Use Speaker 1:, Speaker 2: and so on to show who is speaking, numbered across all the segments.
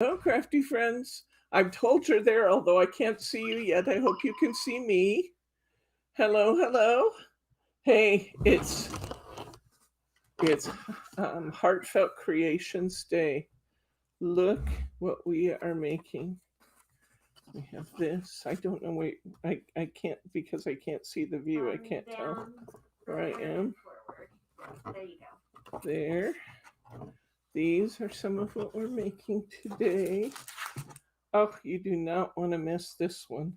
Speaker 1: Hello, crafty friends. I've told you there, although I can't see you yet. I hope you can see me. Hello, hello. Hey, it's Heartfelt Creations Day. Look what we are making. We have this. I don't know. Wait, I can't because I can't see the view. I can't tell where I am.
Speaker 2: There you go.
Speaker 1: There. These are some of what we're making today. Oh, you do not want to miss this one.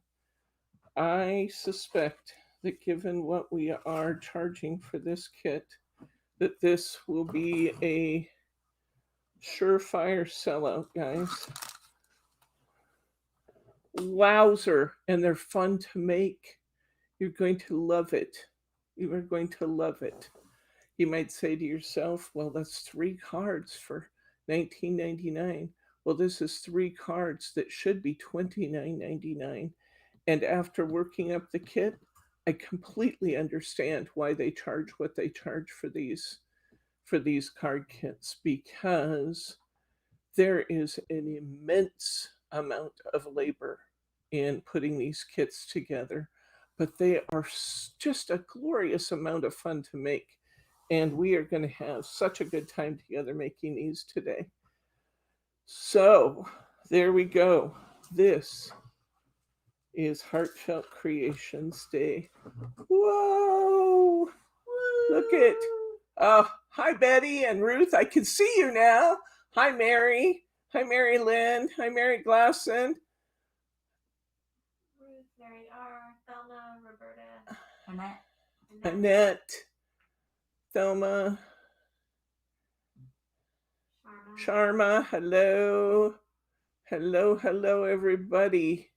Speaker 1: I suspect that given what we are charging for this kit, that this will be a surefire sellout, guys. Wowzer, and they're fun to make. You're going to love it. You are going to love it. You might say to yourself, well, that's 3 cards for $19.99. Well, this is 3 cards that should be $29.99. And after working up the kit, I completely understand why they charge what they charge for these card kits, because there is an immense amount of labor in putting these kits together, but they are just a glorious amount of fun to make. And we are going to have such a good time together making these today. So there we go. This is Heartfelt Creations Day. Whoa! Look at, hi Betty and Ruth. I can see you now. Hi Mary. Hi Mary Lynn. Hi Mary Glasson.
Speaker 2: Ruth, Mary R, Thelma, Roberta,
Speaker 1: Annette. Thelma. Sharma. Hello. Hello, everybody.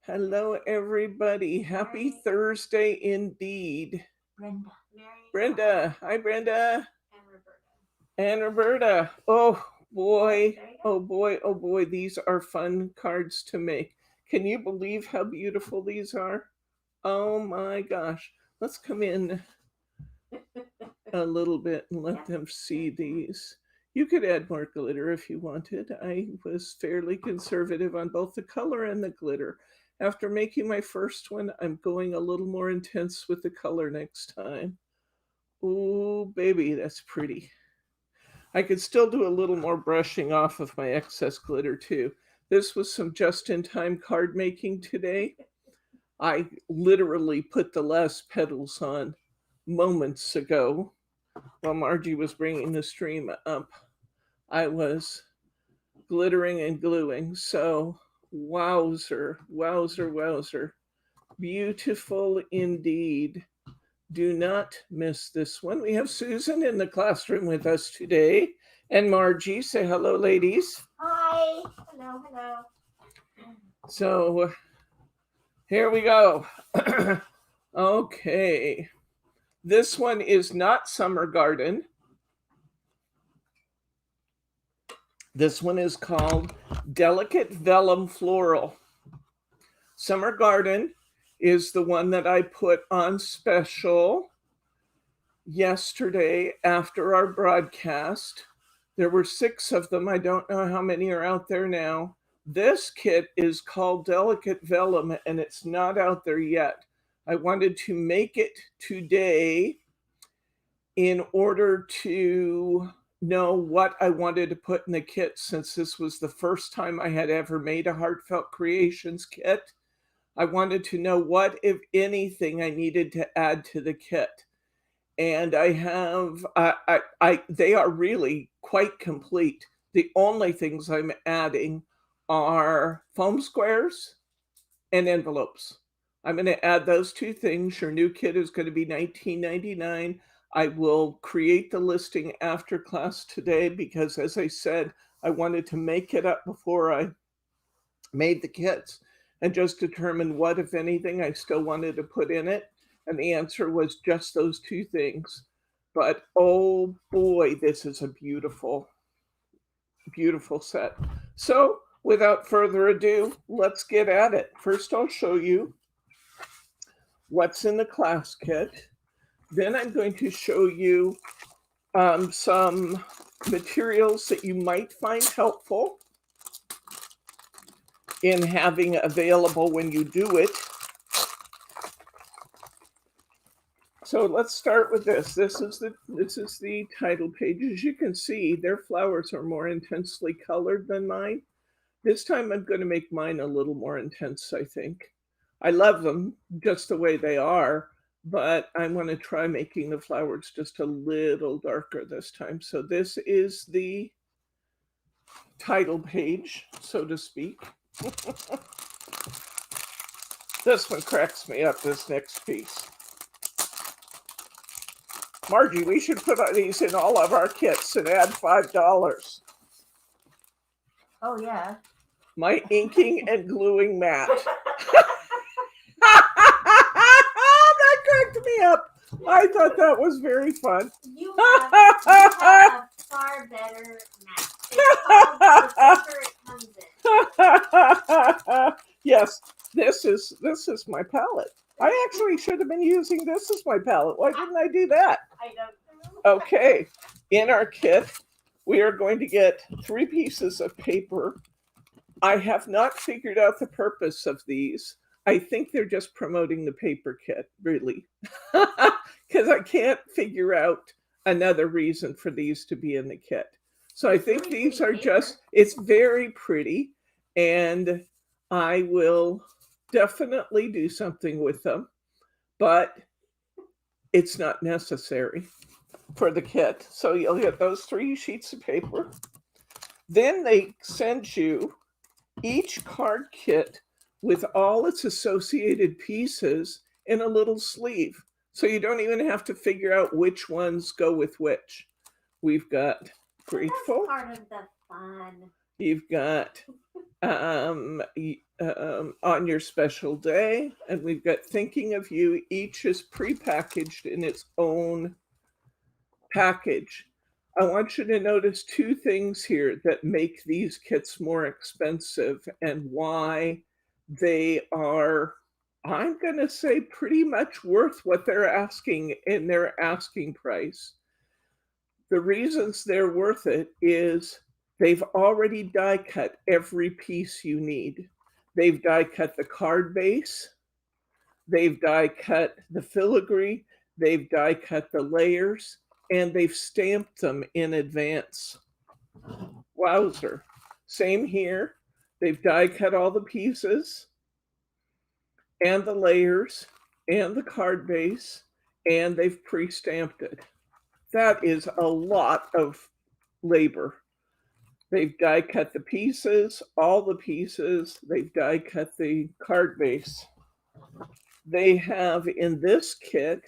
Speaker 1: Hello, everybody. Happy
Speaker 2: Mary.
Speaker 1: Thursday indeed.
Speaker 2: Brenda. Mary.
Speaker 1: Brenda. Hi, Brenda.
Speaker 2: And Roberta.
Speaker 1: And Roberta. Oh, boy. Oh, boy. Oh, boy. These are fun cards to make. Can you believe how beautiful these are? Oh, my gosh. Let's come in a little bit and let them see these. You could add more glitter if you wanted. I was fairly conservative on both the color and the glitter. After making my first one, I'm going a little more intense with the color next time. Ooh, baby, that's pretty. I could still do a little more brushing off of my excess glitter too. This was some just-in-time card making today. I literally put the last petals on moments ago while Margie was bringing the stream up. I was glittering and gluing. So, wowzer, wowzer, wowzer. Beautiful indeed. Do not miss this one. We have Susan in the classroom with us today. And Margie, say hello, ladies.
Speaker 2: Hi. Hello.
Speaker 1: So, here we go. Okay. This one is not Summer Garden. This one is called Delicate Vellum Floral. Summer Garden is the one that I put on special yesterday after our broadcast. There were 6 of them. I don't know how many are out there now. This kit is called Delicate Vellum, and it's not out there yet. I wanted to make it today in order to know what I wanted to put in the kit, since this was the first time I had ever made a Heartfelt Creations kit. I wanted to know what, if anything, I needed to add to the kit. And I have, they are really quite complete. The only things I'm adding are foam squares and envelopes. I'm going to add those 2 things. Your new kit is going to be $19.99. I will create the listing after class today because, as I said, I wanted to make it up before I made the kits and just determine what, if anything, I still wanted to put in it. And the answer was just those 2 things. But oh boy, this is a beautiful, beautiful set. So without further ado, let's get at it. First, I'll show you what's in the class kit. Then I'm going to show you some materials that you might find helpful. in having available when you do it. So let's start with this. This is the title page. As you can see, their flowers are more intensely colored than mine. This time I'm going to make mine a little more intense, I think. I love them just the way they are, but I want to try making the flowers just a little darker this time. So this is the title page, so to speak. This one cracks me up, this next piece. Margie, we should put these in all of our kits and add $5.
Speaker 2: Oh, yeah.
Speaker 1: My inking and gluing mat. That cracked me up. I thought that was very fun.
Speaker 2: You have a far better mat. It's called the paper it comes in.
Speaker 1: Yes, this is my palette. I actually should have been using this as my palette. Why didn't I do that?
Speaker 2: I don't know.
Speaker 1: Okay, in our kit, we are going to get 3 pieces of paper. I have not figured out the purpose of these. I think they're just promoting the paper kit, really, because I can't figure out another reason for these to be in the kit. So I think these are just, it's very pretty, and I will definitely do something with them, but it's not necessary for the kit. So you'll get those 3 sheets of paper. Then they send you each card kit with all its associated pieces in a little sleeve. So you don't even have to figure out which ones go with which. We've got Grateful.
Speaker 2: That's part of the fun.
Speaker 1: You've got On Your Special Day, and we've got Thinking of You. Each is prepackaged in its own package. I want you to notice 2 things here that make these kits more expensive and why they are, I'm going to say, pretty much worth what they're asking in their asking price. The reasons they're worth it is they've already die cut every piece you need. They've die cut the card base, they've die cut the filigree, they've die cut the layers, and they've stamped them in advance. Wowzer. Same here. They've die cut all the pieces and the layers and the card base, and they've pre-stamped it. That is a lot of labor. They've die cut the pieces, all the pieces. They've die cut the card base. They have in this kit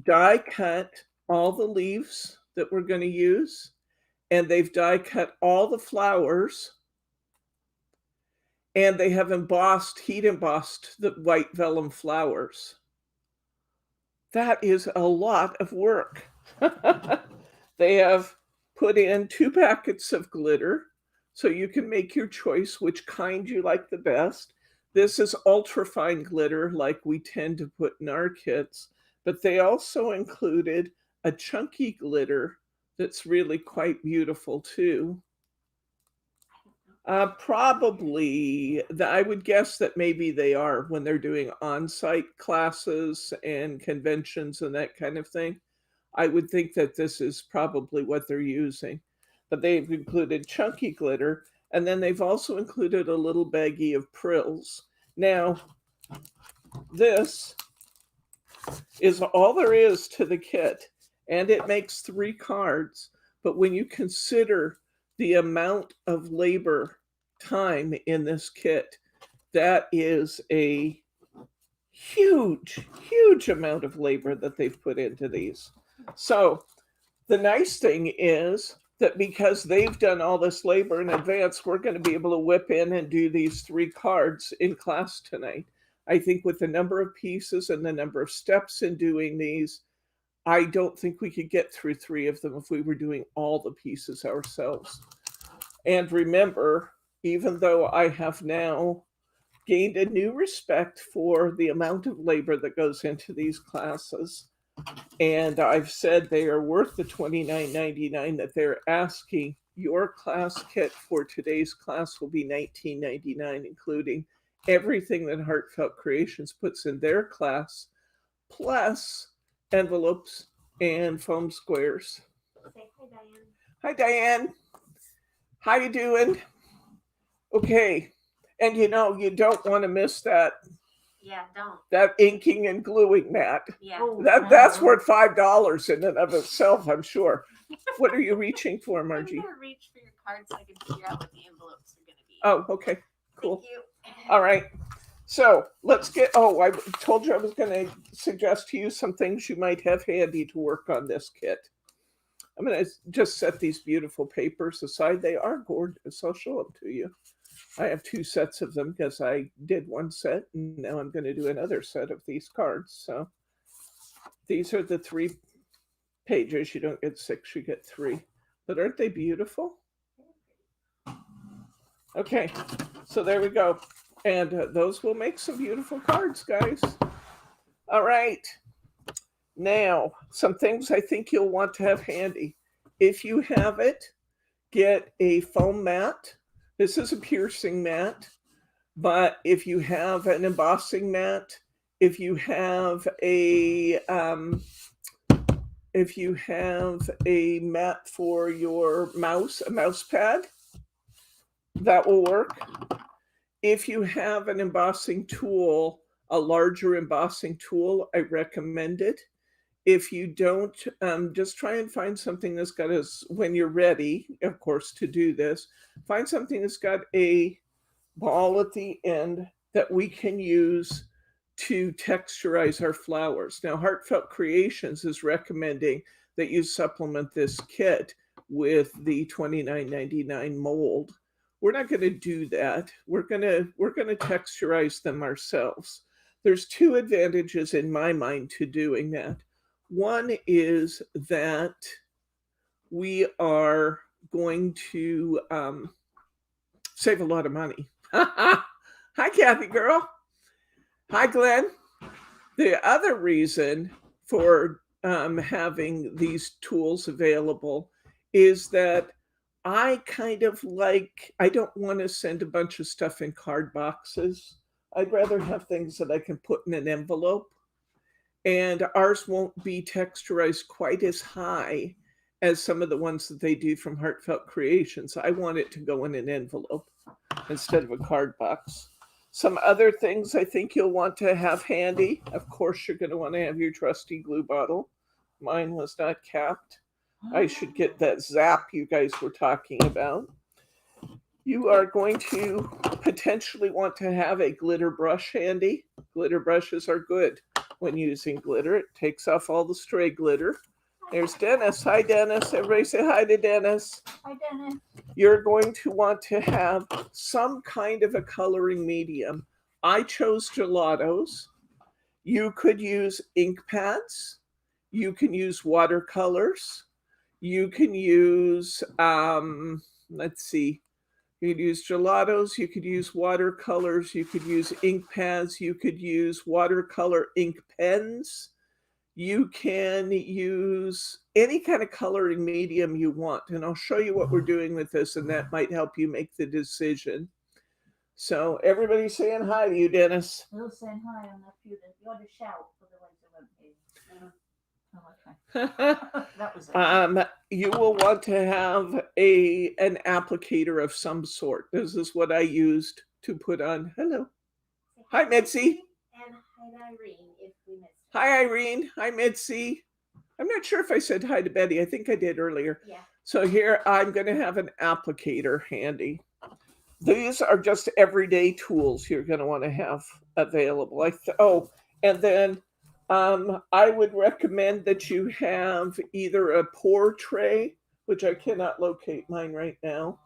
Speaker 1: die cut all the leaves that we're going to use, and they've die cut all the flowers, and they have heat embossed the white vellum flowers. That is a lot of work. They have put in 2 packets of glitter, so you can make your choice which kind you like the best. This is ultra-fine glitter like we tend to put in our kits, but they also included a chunky glitter that's really quite beautiful too. Probably, I would guess that maybe they are when they're doing on-site classes and conventions and that kind of thing. I would think that this is probably what they're using. But they've included chunky glitter, and then they've also included a little baggie of Prills. Now, this is all there is to the kit, and it makes 3 cards. But when you consider the amount of labor time in this kit, that is a huge amount of labor that they've put into these. So the nice thing is that because they've done all this labor in advance, we're going to be able to whip in and do these 3 cards in class tonight. I think with the number of pieces and the number of steps in doing these, I don't think we could get through 3 of them if we were doing all the pieces ourselves. And remember, even though I have now gained a new respect for the amount of labor that goes into these classes, and I've said they are worth the $29.99 that they're asking, your class kit for today's class will be $19.99, including everything that Heartfelt Creations puts in their class, plus envelopes and foam squares.
Speaker 2: Say hi, Diane.
Speaker 1: Hi, Diane. How you doing? Okay. And you know, you don't want to miss that
Speaker 2: Yeah, don't.
Speaker 1: that inking and gluing mat.
Speaker 2: Yeah.
Speaker 3: Oh,
Speaker 1: That's
Speaker 3: no.
Speaker 1: worth $5 in and of itself, I'm sure. What are you reaching for, Margie?
Speaker 3: I'm gonna reach for your card so I can figure out what the envelopes are gonna be.
Speaker 1: Oh, okay. Cool.
Speaker 2: Thank you.
Speaker 1: All right. So let's get, I told you I was going to suggest to you some things you might have handy to work on this kit. I'm going to just set these beautiful papers aside. They are gorgeous. I'll show them to you. I have 2 sets of them because I did 1 set and now I'm going to do another set of these cards. So these are the 3 pages. You don't get 6, you get 3. But aren't they beautiful? Okay, so there we go. And those will make some beautiful cards, guys. All right. Now, some things I think you'll want to have handy. If you have it, get a foam mat. This is a piercing mat. But if you have an embossing mat, if you have a mat for your mouse, a mouse pad, that will work. If you have an embossing tool, a larger embossing tool, I recommend it. If you don't, just try and find something that's got when you're ready, of course, to do this, find something that's got a ball at the end that we can use to texturize our flowers. Now, Heartfelt Creations is recommending that you supplement this kit with the $29.99 mold. We're not going to do that. We're going to texturize them ourselves. There's 2 advantages in my mind to doing that. One is that we are going to save a lot of money. Hi, Kathy girl. Hi, Glenn. The other reason for having these tools available is that I don't want to send a bunch of stuff in card boxes. I'd rather have things that I can put in an envelope. And ours won't be texturized quite as high as some of the ones that they do from Heartfelt Creations. I want it to go in an envelope instead of a card box. Some other things I think you'll want to have handy. Of course, you're going to want to have your trusty glue bottle. Mine was not capped. I should get that zap you guys were talking about. You are going to potentially want to have a glitter brush handy. Glitter brushes are good when using glitter. It takes off all the stray glitter. There's Dennis. Hi, Dennis. Everybody say hi to Dennis.
Speaker 3: Hi, Dennis.
Speaker 1: You're going to want to have some kind of a coloring medium. I chose gelatos. You could use ink pads. You can use watercolors. You can use, let's see, you could use gelatos, you could use watercolors, you could use ink pads, you could use watercolor ink pens. You can use any kind of coloring medium you want. And I'll show you what we're doing with this, and that might help you make the decision. So everybody's saying hi to you, Dennis.
Speaker 3: We'll saying hi on a few that you ought to shout for the ones that won't hear. Oh, okay. That was it.
Speaker 1: You will want to have an applicator of some sort. This is what I used to put on. Hello. Hi, Mitzi.
Speaker 2: And hi, Irene, if we missed her.
Speaker 1: Hi, Irene. Hi, Mitzi. I'm not sure if I said hi to Betty. I think I did earlier.
Speaker 2: Yeah.
Speaker 1: So here I'm going to have an applicator handy. These are just everyday tools you're going to want to have available. And then I would recommend that you have either a pour tray, which I cannot locate mine right now,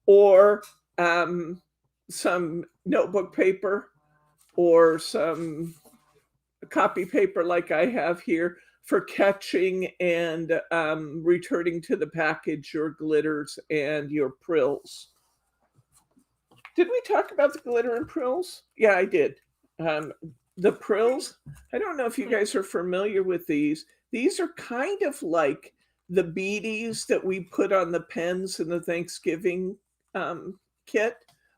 Speaker 1: or some notebook paper or some copy paper like I have here for catching and returning to the package your glitters and your Prills. Did we talk about the glitter and Prills? Yeah, I did. The Prills, I don't know if you guys are familiar with these. These are kind of like the beadies that we put on the pens in the Thanksgiving kit,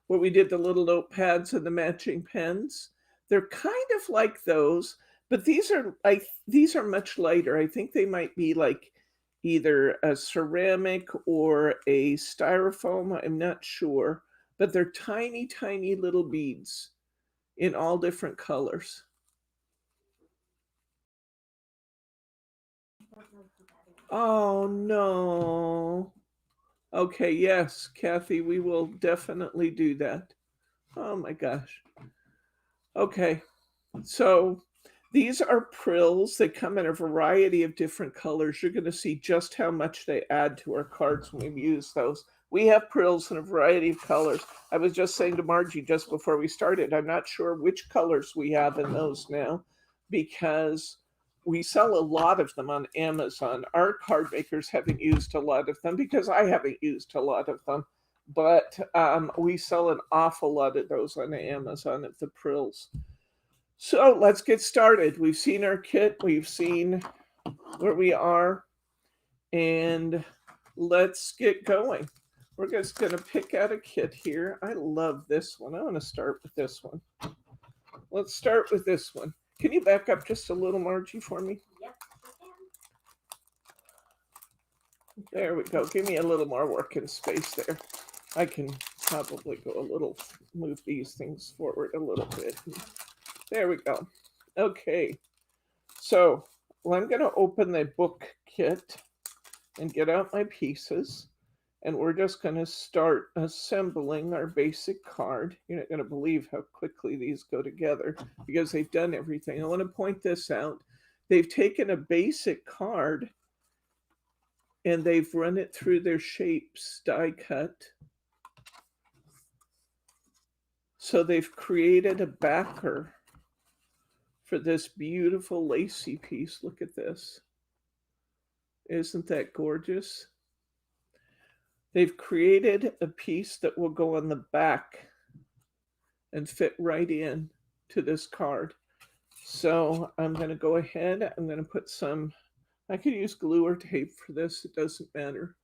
Speaker 1: where we did the little notepads and the matching pens. They're kind of like those, but these are much lighter. I think they might be like either a ceramic or a styrofoam. I'm not sure, but they're tiny, tiny little beads in all different colors. Oh no. Okay, yes, Kathy, we will definitely do that. Oh my gosh. Okay, so these are Prills. They come in a variety of different colors. You're going to see just how much they add to our cards when we use those. We have Prills in a variety of colors. I was just saying to Margie just before we started, I'm not sure which colors we have in those now because we sell a lot of them on Amazon. Our card makers haven't used a lot of them because I haven't used a lot of them. But we sell an awful lot of those on Amazon of the Prills. So let's get started. We've seen our kit, we've seen where we are, and let's get going. We're just going to pick out a kit here. I love this one. I want to start with this one. Let's start with this one. Can you back up just a little, Margie, for me?
Speaker 2: Yep.
Speaker 1: There we go. Give me a little more working space there. I can probably go a little, move these things forward a little bit. There we go. Okay. So I'm going to open the book kit and get out my pieces. And we're just going to start assembling our basic card. You're not going to believe how quickly these go together because they've done everything. I want to point this out. They've taken a basic card and they've run it through their shapes die cut. So they've created a backer for this beautiful lacy piece. Look at this. Isn't that gorgeous? They've created a piece that will go on the back and fit right in to this card. So I'm going to go ahead. I'm going to put some, I could use glue or tape for this. It doesn't matter.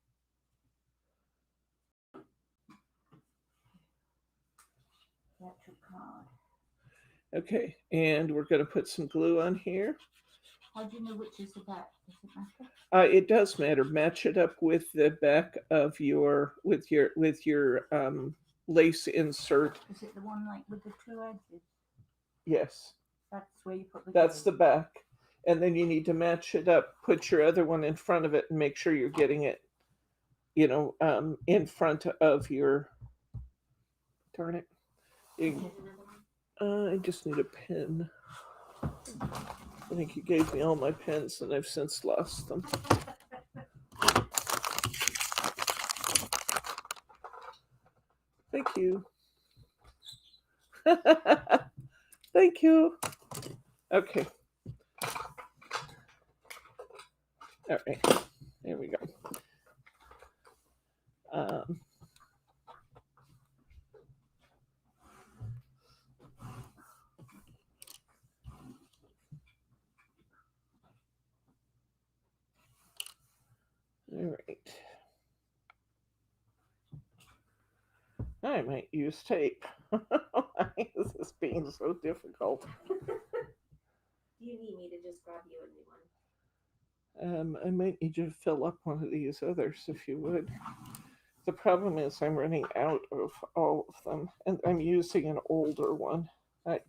Speaker 1: Okay, and we're going to put some glue on here.
Speaker 3: How do you know which is the back? Does it matter?
Speaker 1: It does matter. Match it up with the back of your lace insert.
Speaker 3: Is it the one like with the two edges?
Speaker 1: Yes.
Speaker 3: That's where you put the
Speaker 1: That's
Speaker 3: glue.
Speaker 1: the back. And then you need to match it up. Put your other one in front of it and make sure you're getting it, in front of your, darn it. I just need a pen. I think you gave me all my pens and I've since lost them. Thank you. Thank you. Okay. All right. There we go. All right. I might use tape. Why is this being so difficult?
Speaker 2: Do you need me to just grab you a new one?
Speaker 1: I might need you to fill up one of these others if you would. The problem is I'm running out of all of them, and I'm using an older one.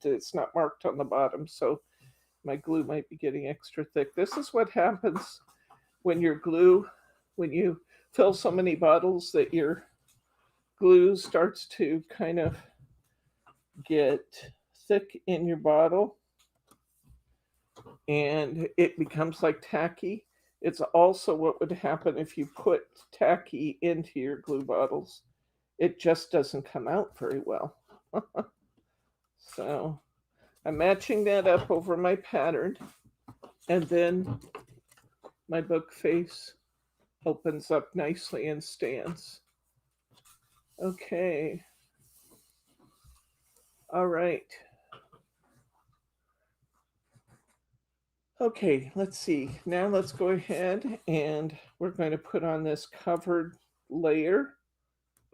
Speaker 1: It's not marked on the bottom, so my glue might be getting extra thick. This is what happens when your glue, when you fill so many bottles that your glue starts to kind of get thick in your bottle and it becomes like tacky. It's also what would happen if you put tacky into your glue bottles. It just doesn't come out very well. So I'm matching that up over my pattern, and then my book face opens up nicely and stands. Okay. All right. Okay, let's see. Now let's go ahead and we're going to put on this covered layer.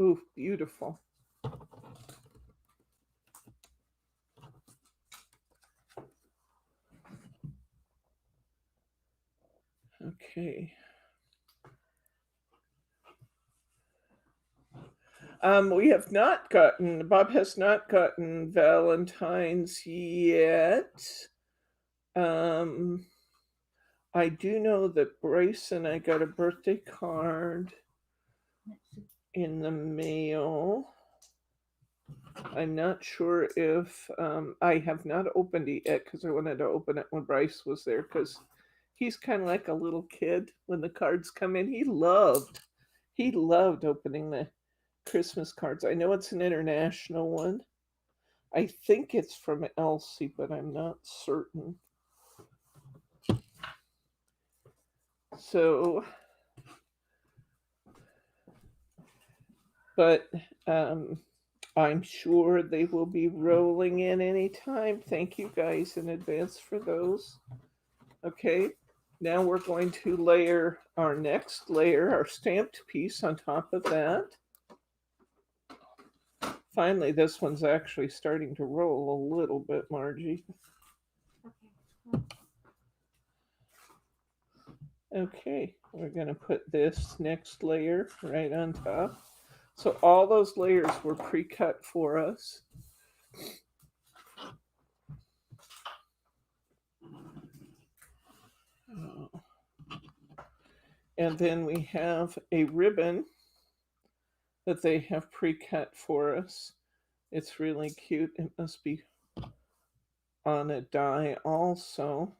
Speaker 1: Ooh, beautiful. Okay. We have not gotten, Bob has not gotten Valentine's yet. I do know that Bryce and I got a birthday card in the mail. I'm not sure if I have not opened it yet because I wanted to open it when Bryce was there because he's kind of like a little kid when the cards come in. He loved opening the Christmas cards. I know it's an international one. I think it's from Elsie, but I'm not certain. So, but I'm sure they will be rolling in anytime. Thank you guys in advance for those. Okay, now we're going to layer our next layer, our stamped piece on top of that. Finally, this one's actually starting to roll a little bit, Margie. Okay, we're going to put this next layer right on top. So all those layers were pre-cut for us. And then we have a ribbon that they have pre-cut for us. It's really cute. It must be on a die also.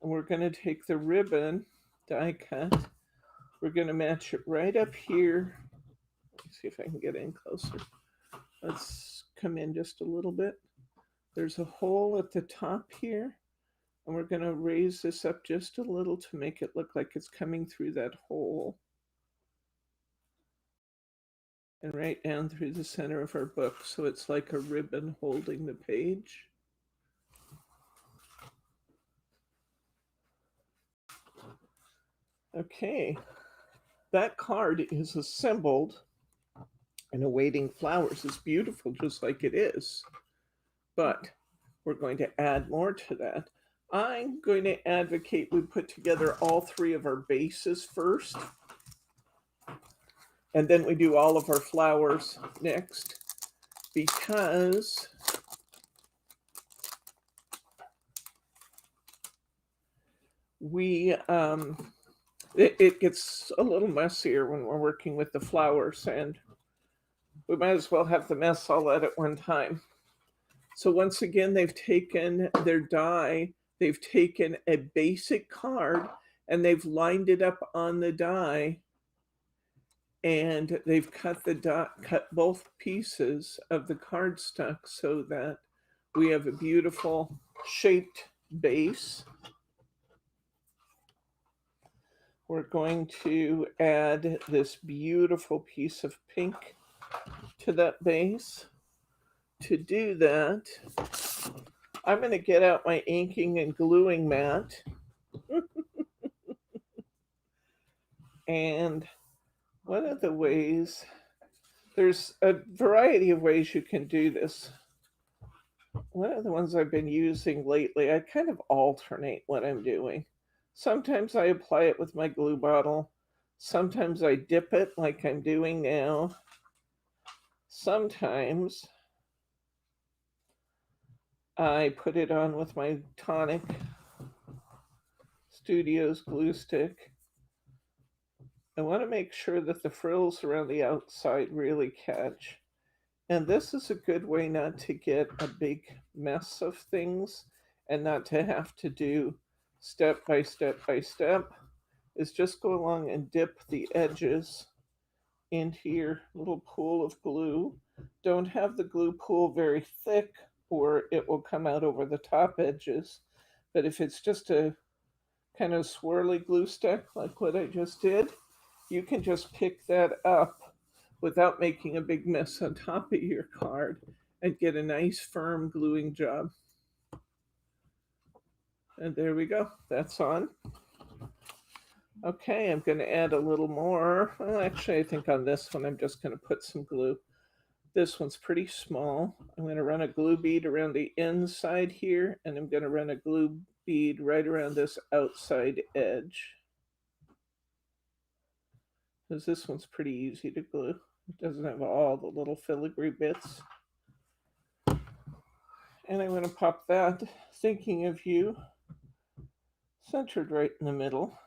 Speaker 1: And we're going to take the ribbon die cut. We're going to match it right up here. Let's see if I can get in closer. Let's come in just a little bit. There's a hole at the top here. And we're going to raise this up just a little to make it look like it's coming through that hole. And right down through the center of our book. So it's like a ribbon holding the page. Okay, that card is assembled and awaiting flowers. It's beautiful just like it is. But we're going to add more to that. I'm going to advocate we put together all three of our bases first. And then we do all of our flowers next. Because it gets a little messier when we're working with the flowers, and we might as well have the mess all at one time. So once again, they've taken their die, they've taken a basic card, and they've lined it up on the die, and they've cut both pieces of the cardstock so that we have a beautiful shaped base. We're going to add this beautiful piece of pink to that base. To do that, I'm going to get out my inking and gluing mat. And one of the ways, there's a variety of ways you can do this. One of the ones I've been using lately, I kind of alternate what I'm doing. Sometimes I apply it with my glue bottle. Sometimes I dip it like I'm doing now. Sometimes I put it on with my Tonic Studios glue stick. I want to make sure that the frills around the outside really catch. And this is a good way not to get a big mess of things and not to have to do step by step by step. Is just go along and dip the edges into your little pool of glue. Don't have the glue pool very thick or it will come out over the top edges. But if it's just a kind of swirly glue stick like what I just did, you can just pick that up without making a big mess on top of your card and get a nice firm gluing job. And there we go. That's on. Okay, I'm going to add a little more. Well, actually, I think on this one, I'm just going to put some glue. This one's pretty small. I'm going to run a glue bead around the inside here, and I'm going to run a glue bead right around this outside edge. Because this one's pretty easy to glue. It doesn't have all the little filigree bits. And I'm going to pop that, thinking of you, centered right in the middle.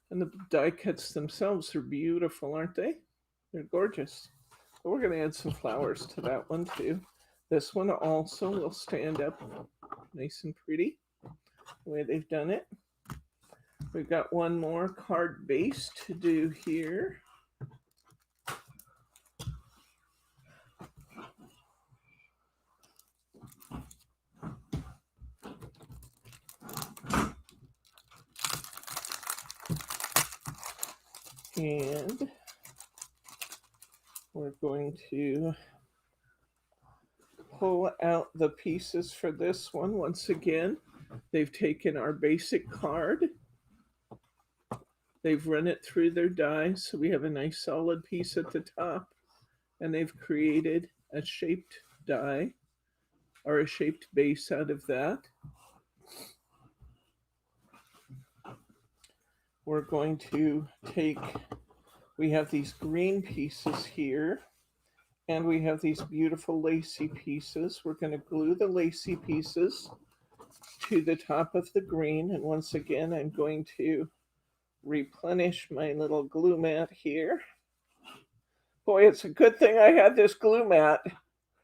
Speaker 1: And the die cuts themselves are beautiful, aren't they? They're gorgeous. But we're going to add some flowers to that one too. This one also will stand up nice and pretty, the way they've done it. We've got one more card base to do here. And we're going to pull out the pieces for this one. Once again, they've taken our basic card. They've run it through their die, so we have a nice solid piece at the top. And they've created a shaped die, or a shaped base out of that. We're going to take, we have these green pieces here, and we have these beautiful lacy pieces. We're going to glue the lacy pieces to the top of the green. And once again, I'm going to replenish my little glue mat here. Boy, it's a good thing I had this glue mat.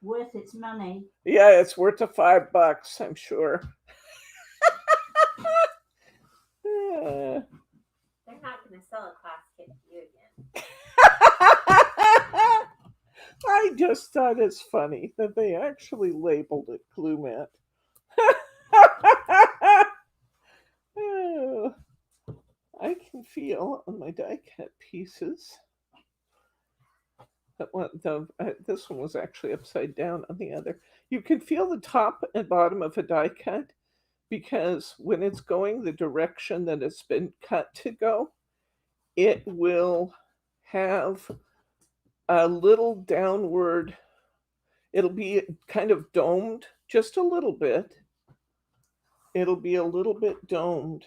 Speaker 3: Worth its money.
Speaker 1: Yeah, it's worth the $5, I'm sure.
Speaker 2: They're not going to sell a class kit to you again.
Speaker 1: I just thought it's funny that they actually labeled it glue mat. Oh, I can feel on my die cut pieces that this one was actually upside down on the other. You can feel the top and bottom of a die cut, because when it's going the direction that it's been cut to go, it will have a little downward, it'll be kind of domed just a little bit. It'll be a little bit domed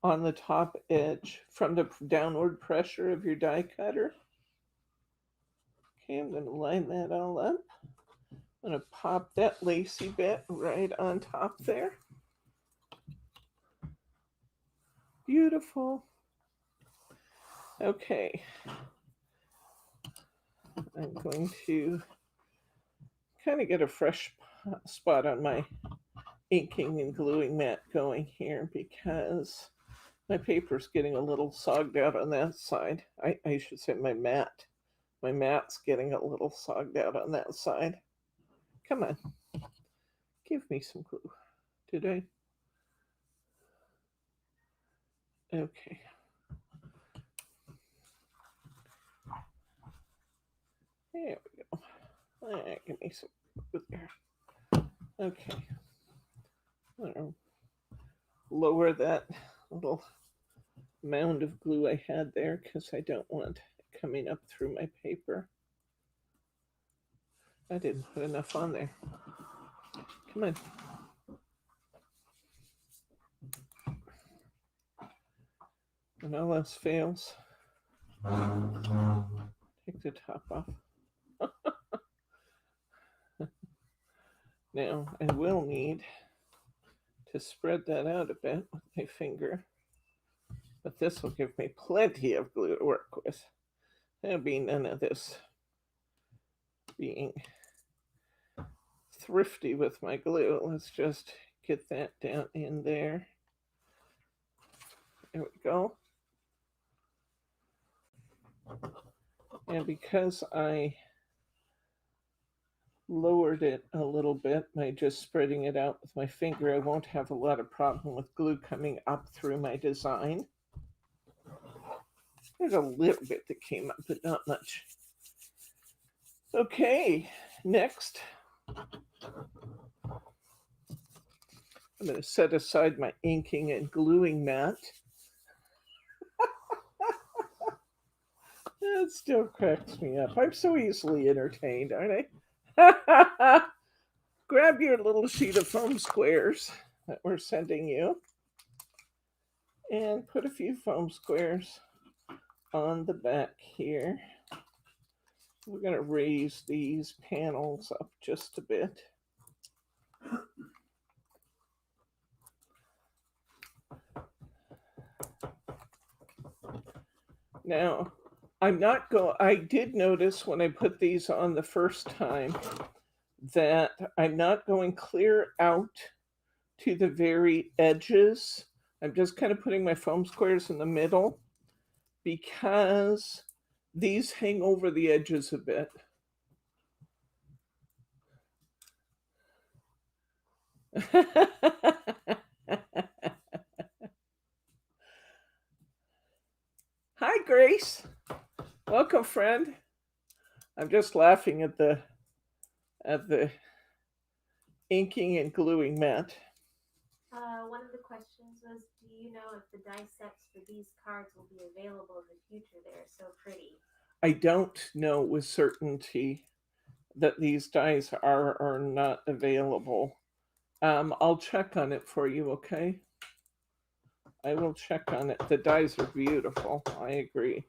Speaker 1: on the top edge from the downward pressure of your die cutter. Okay, I'm going to line that all up. I'm going to pop that lacy bit right on top there. Beautiful. Okay. I'm going to kind of get a fresh spot on my inking and gluing mat going here, because my paper's getting a little sogged out on that side. I should say my mat. My mat's getting a little sogged out on that side. Come on. Give me some glue. Did I? Okay. There we go. All right, give me some glue there. Okay. I'm gonna lower that little mound of glue I had there, because I don't want it coming up through my paper. I didn't put enough on there. Come on. When all else fails, take the top off. Now, I will need to spread that out a bit with my finger, but this will give me plenty of glue to work with. There'll be none of this being thrifty with my glue. Let's just get that down in there. There we go. And because I lowered it a little bit by just spreading it out with my finger, I won't have a lot of problem with glue coming up through my design. There's a little bit that came up, but not much. Okay, next I'm going to set aside my inking and gluing mat. It still cracks me up. I'm so easily entertained, aren't I? Grab your little sheet of foam squares that we're sending you and put a few foam squares on the back here. We're going to raise these panels up just a bit. Now, I did notice when I put these on the first time that I'm not going clear out to the very edges. I'm just kind of putting my foam squares in the middle because these hang over the edges a bit. Hi, Grace. Welcome, friend. I'm just laughing at the inking and gluing mat.
Speaker 2: One of the questions was, do you know if the die sets for these cards will be available in the future? They're so pretty.
Speaker 1: I don't know with certainty that these dies are or not available. I'll check on it for you, okay? I will check on it. The dies are beautiful. I agree.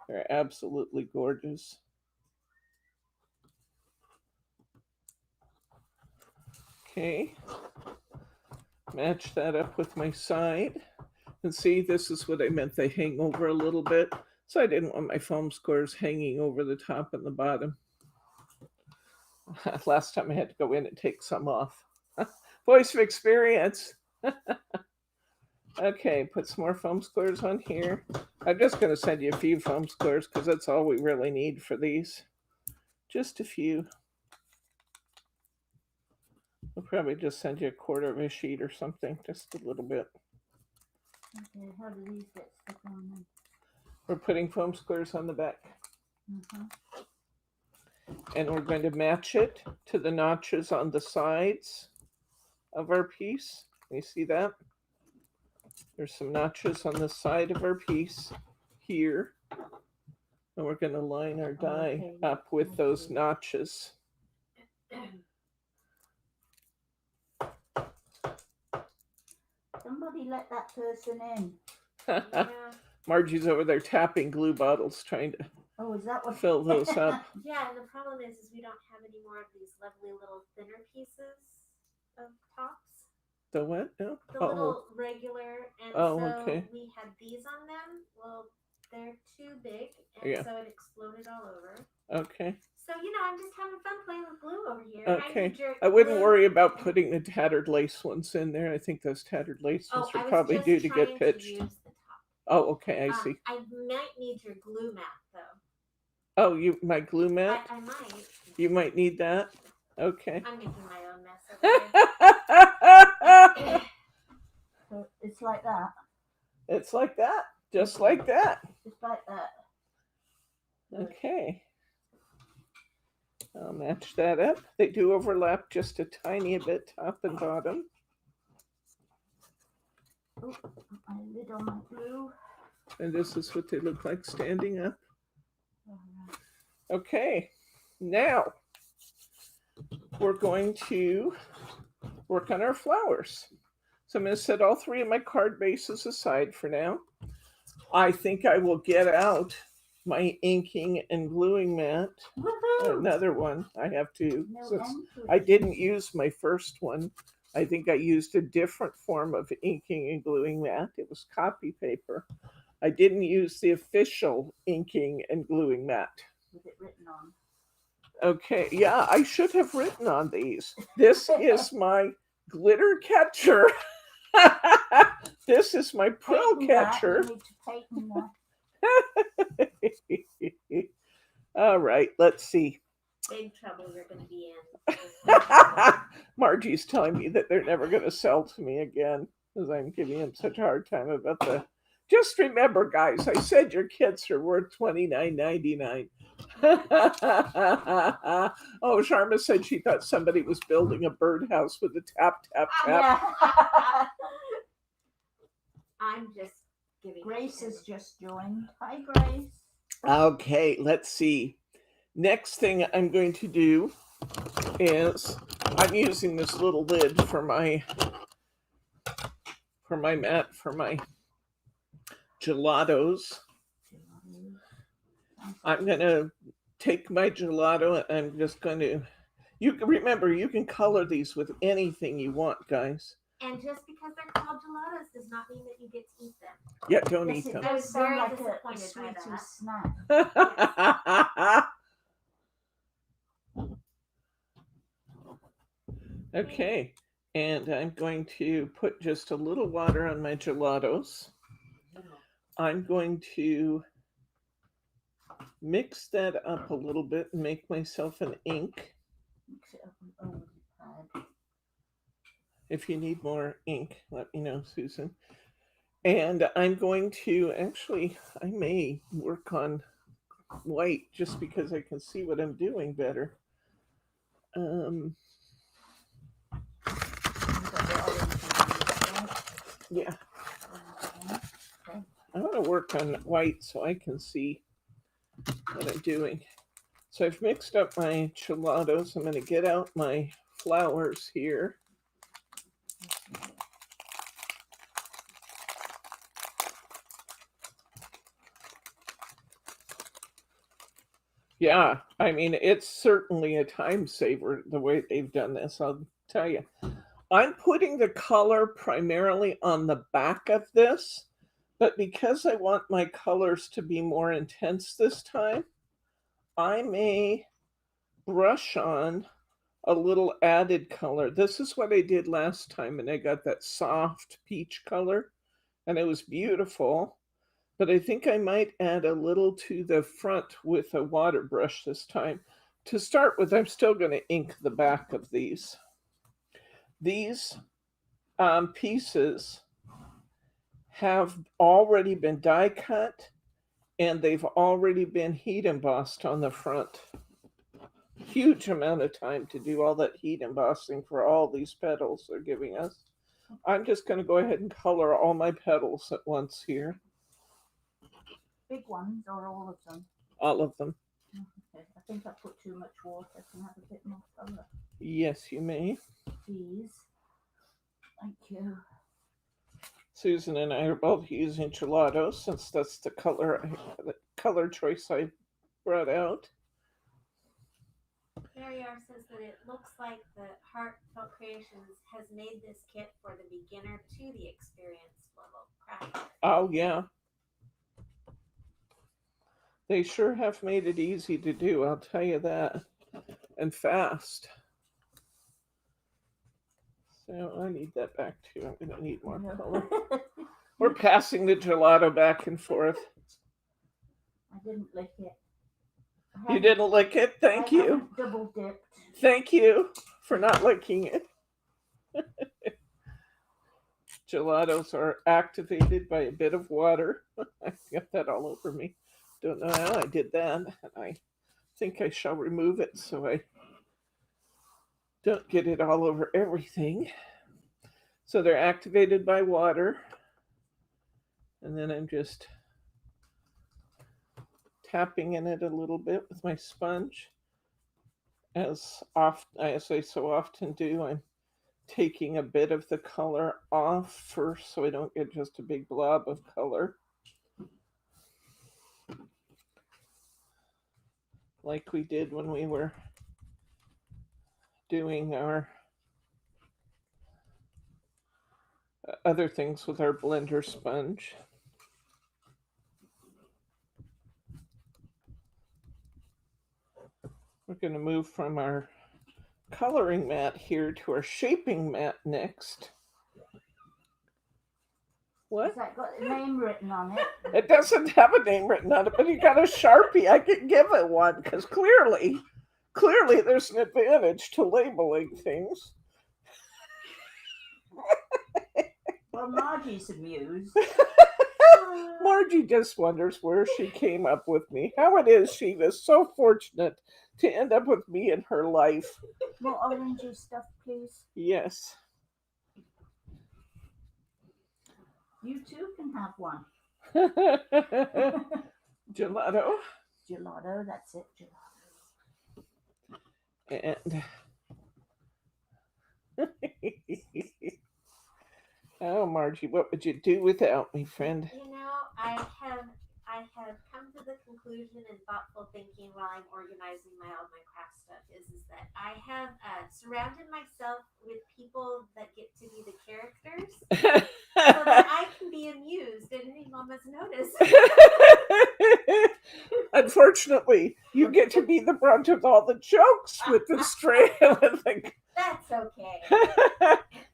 Speaker 1: They're absolutely gorgeous. Okay. Match that up with my side. And see, this is what I meant. They hang over a little bit. So I didn't want my foam squares hanging over the top and the bottom. Last time I had to go in and take some off. Voice of experience. Okay, put some more foam squares on here. I'm just going to send you a few foam squares because that's all we really need for these. Just a few. We'll probably just send you a quarter of a sheet or something, just a little bit.
Speaker 3: Okay, how do these get stuck on then?
Speaker 1: We're putting foam squares on the back.
Speaker 3: Mm-hmm.
Speaker 1: And we're going to match it to the notches on the sides of our piece. Can you see that? There's some notches on the side of our piece here. And we're going to line our die up with those notches.
Speaker 3: Somebody let that person in.
Speaker 2: Yeah.
Speaker 1: Margie's over there tapping glue bottles trying to
Speaker 3: Oh, is that what?
Speaker 1: fill those up.
Speaker 2: Yeah, and the problem is we don't have any more of these lovely little thinner pieces of tops.
Speaker 1: The what? No?
Speaker 2: The little regular, and
Speaker 1: Oh,
Speaker 2: so
Speaker 1: okay.
Speaker 2: we had these on them. Well, they're too big, and
Speaker 1: Yeah.
Speaker 2: so it exploded all over.
Speaker 1: Okay.
Speaker 2: So, I'm just having fun playing with glue over here.
Speaker 1: Okay. I wouldn't worry about putting the tattered lace ones in there. I think those tattered lace ones are probably due to get pitched.
Speaker 2: Use the top.
Speaker 1: Oh, okay, I see.
Speaker 2: I might need your glue mat, though.
Speaker 1: Oh, my glue mat?
Speaker 2: I might.
Speaker 1: You might need that? Okay.
Speaker 2: I'm making my own mess over here.
Speaker 3: So it's like that.
Speaker 1: It's like that. Just like that.
Speaker 3: Just like that.
Speaker 1: Okay. I'll match that up. They do overlap just a tiny bit, top and bottom.
Speaker 3: Oh, put my lid on my glue.
Speaker 1: And this is what they look like standing up.
Speaker 3: All right.
Speaker 1: Okay. Now, we're going to work on our flowers. So I'm going to set all three of my card bases aside for now. I think I will get out my inking and gluing mat.
Speaker 3: Woohoo!
Speaker 1: Another one. I have to.
Speaker 3: No
Speaker 1: Since
Speaker 3: end to it.
Speaker 1: I didn't use my first one. I think I used a different form of inking and gluing mat. It was copy paper. I didn't use the official inking and gluing mat.
Speaker 3: With it written on.
Speaker 1: Okay, yeah, I should have written on these. This is my glitter catcher. This is my Prill catcher.
Speaker 3: You need to patent that.
Speaker 1: All right, let's see.
Speaker 2: Big trouble you're going to be in.
Speaker 1: Margie's telling me that they're never going to sell to me again because I'm giving them such a hard time about the. Just remember, guys, I said your kits are worth $29.99. Oh, Sharma said she thought somebody was building a birdhouse with a tap, tap, tap.
Speaker 3: Yeah.
Speaker 2: I'm just giving.
Speaker 3: Grace has just joined. Hi, Grace.
Speaker 1: Okay, let's see. Next thing I'm going to do is I'm using this little lid for my mat for my gelatos. I'm going to take my gelato and I'm just going to, you can remember, you can color these with anything you want, guys.
Speaker 2: And just because they're called gelatos does not mean that you get to eat them.
Speaker 1: Yeah, don't
Speaker 3: Yes,
Speaker 1: eat
Speaker 3: it
Speaker 1: them.
Speaker 3: does sound
Speaker 2: Very
Speaker 3: like a
Speaker 2: disappointed by
Speaker 3: sweetie
Speaker 2: that.
Speaker 3: snack.
Speaker 1: Okay, and I'm going to put just a little water on my gelatos. I'm going to mix that up a little bit and make myself an ink.
Speaker 3: Mix it up over the pad.
Speaker 1: If you need more ink, let me know, Susan. And I'm going to, actually, I may work on white just because I can see what I'm doing better. Yeah. I want to work on white so I can see what I'm doing. So I've mixed up my gelatos. I'm going to get out my flowers here. Yeah, I mean, it's certainly a time saver the way they've done this, I'll tell you. I'm putting the color primarily on the back of this, but because I want my colors to be more intense this time, I may brush on a little added color. This is what I did last time, and I got that soft peach color, and it was beautiful. But I think I might add a little to the front with a water brush this time. To start with, I'm still going to ink the back of these. These pieces have already been die cut and they've already been heat embossed on the front. Huge amount of time to do all that heat embossing for all these petals they're giving us. I'm just going to go ahead and color all my petals at once here.
Speaker 3: Big ones or all of them?
Speaker 1: All of them.
Speaker 3: Okay. I think I put too much water. Can I have a bit more color?
Speaker 1: Yes, you may.
Speaker 3: Please. Thank you.
Speaker 1: Susan and I are both using gelato since that's the color choice I brought out.
Speaker 2: Mariar says that it looks like the Heartfelt Creations has made this kit for the beginner to the experienced level crafter.
Speaker 1: Oh yeah. They sure have made it easy to do, I'll tell you that. And fast. So I need that back too. I'm going to need more color. We're passing the gelato back and forth.
Speaker 3: I didn't lick it.
Speaker 1: You didn't lick it? Thank you.
Speaker 3: Double dipped.
Speaker 1: Thank you for not licking it. Gelatos are activated by a bit of water. I got that all over me. Don't know how I did that. I think I shall remove it so I don't get it all over everything. So they're activated by water. And then I'm just tapping in it a little bit with my sponge. As I so often do, I'm taking a bit of the color off first so I don't get just a big blob of color. Like we did when we were doing our other things with our blender sponge. We're going to move from our coloring mat here to our shaping mat next. What?
Speaker 3: Has that got a name written on it?
Speaker 1: It doesn't have a name written on it, but you got a Sharpie. I could give it one because clearly there's an advantage to labeling things.
Speaker 3: Well, Margie's amused.
Speaker 1: Margie just wonders where she came up with me. How it is she was so fortunate to end up with me in her life.
Speaker 3: More orangey stuff, please.
Speaker 1: Yes.
Speaker 3: You too can have one.
Speaker 1: Gelato.
Speaker 3: Gelato, that's it, gelato.
Speaker 1: And oh, Margie, what would you do without me, friend?
Speaker 2: You know, I have come to the conclusion in thoughtful thinking while I'm organizing all my craft stuff is that I have surrounded myself with people that get to be the characters so that I can be amused at any moment's notice.
Speaker 1: Unfortunately, you get to be the brunt of all the jokes with the straight.
Speaker 2: That's okay.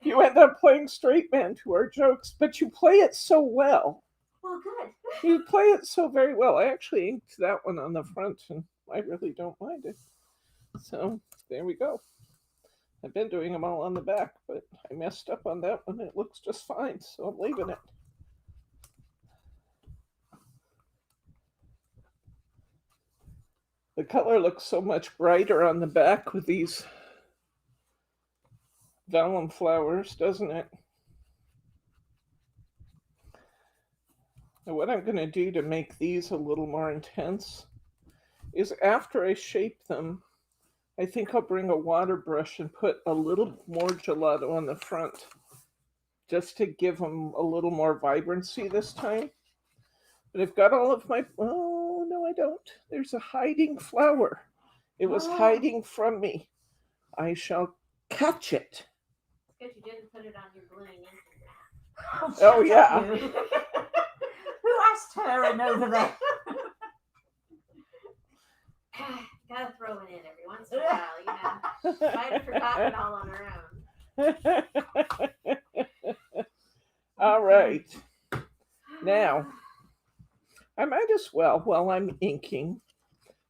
Speaker 1: You end up playing straight man to our jokes, but you play it so well.
Speaker 2: Well, good.
Speaker 1: You play it so very well. I actually inked that one on the front, and I really don't mind it. So there we go. I've been doing them all on the back, but I messed up on that one. It looks just fine, so I'm leaving it. The color looks so much brighter on the back with these vellum flowers, doesn't it? And what I'm going to do to make these a little more intense is after I shape them, I think I'll bring a water brush and put a little more gelato on the front just to give them a little more vibrancy this time. But I've got all of my, oh no I don't. There's a hiding flower. It was hiding from me. I shall catch it.
Speaker 2: It's good you didn't put it on your gluing ink mat.
Speaker 1: Oh yeah.
Speaker 3: Who asked her in over there?
Speaker 2: Gotta throw it in every once in a while, you know. Might have forgotten it all on her own.
Speaker 1: All right. Now, I might as well, while I'm inking,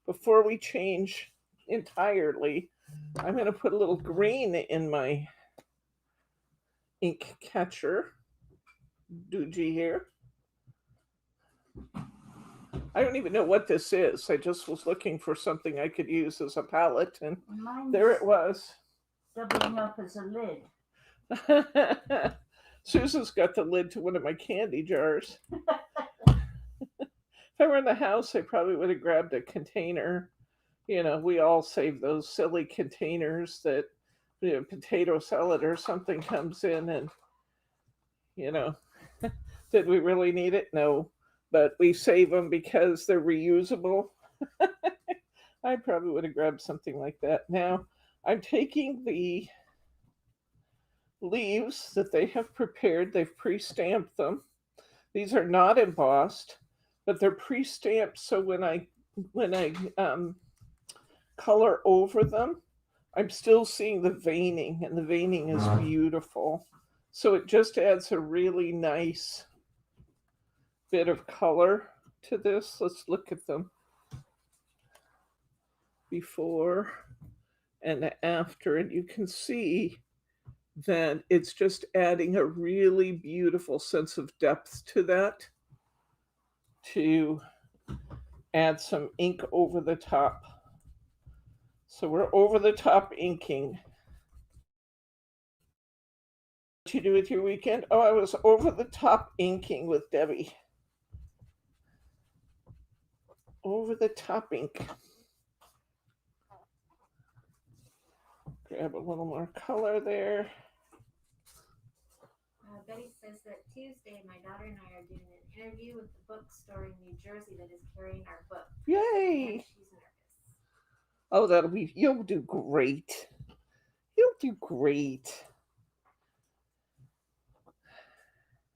Speaker 1: before we change entirely, I'm going to put a little green in my ink catcher doogie here. I don't even know what this is. I just was looking for something I could use as a palette, and
Speaker 3: Mine's
Speaker 1: there it was.
Speaker 3: doubling up as a lid.
Speaker 1: Susan's got the lid to one of my candy jars. If I were in the house, I probably would have grabbed a container. You know, we all save those silly containers that, you know, potato salad or something comes in, and, you know, did we really need it? No. But we save them because they're reusable. I probably would have grabbed something like that. Now, I'm taking the leaves that they have prepared. They've pre-stamped them. These are not embossed, but they're pre-stamped. So when I color over them, I'm still seeing the veining, and the veining is beautiful. So it just adds a really nice bit of color to this. Let's look at them before and after, and you can see that it's just adding a really beautiful sense of depth to that, to add some ink over the top. So we're over the top inking. What you do with your weekend? Oh, I was over the top inking with Debbie. Over the top ink. Grab a little more color there.
Speaker 2: Betty says that Tuesday, my daughter and I are doing an interview with the bookstore in New Jersey that is carrying our book.
Speaker 1: Yay!
Speaker 2: And she's nervous.
Speaker 1: Oh, that'll be, you'll do great. You'll do great.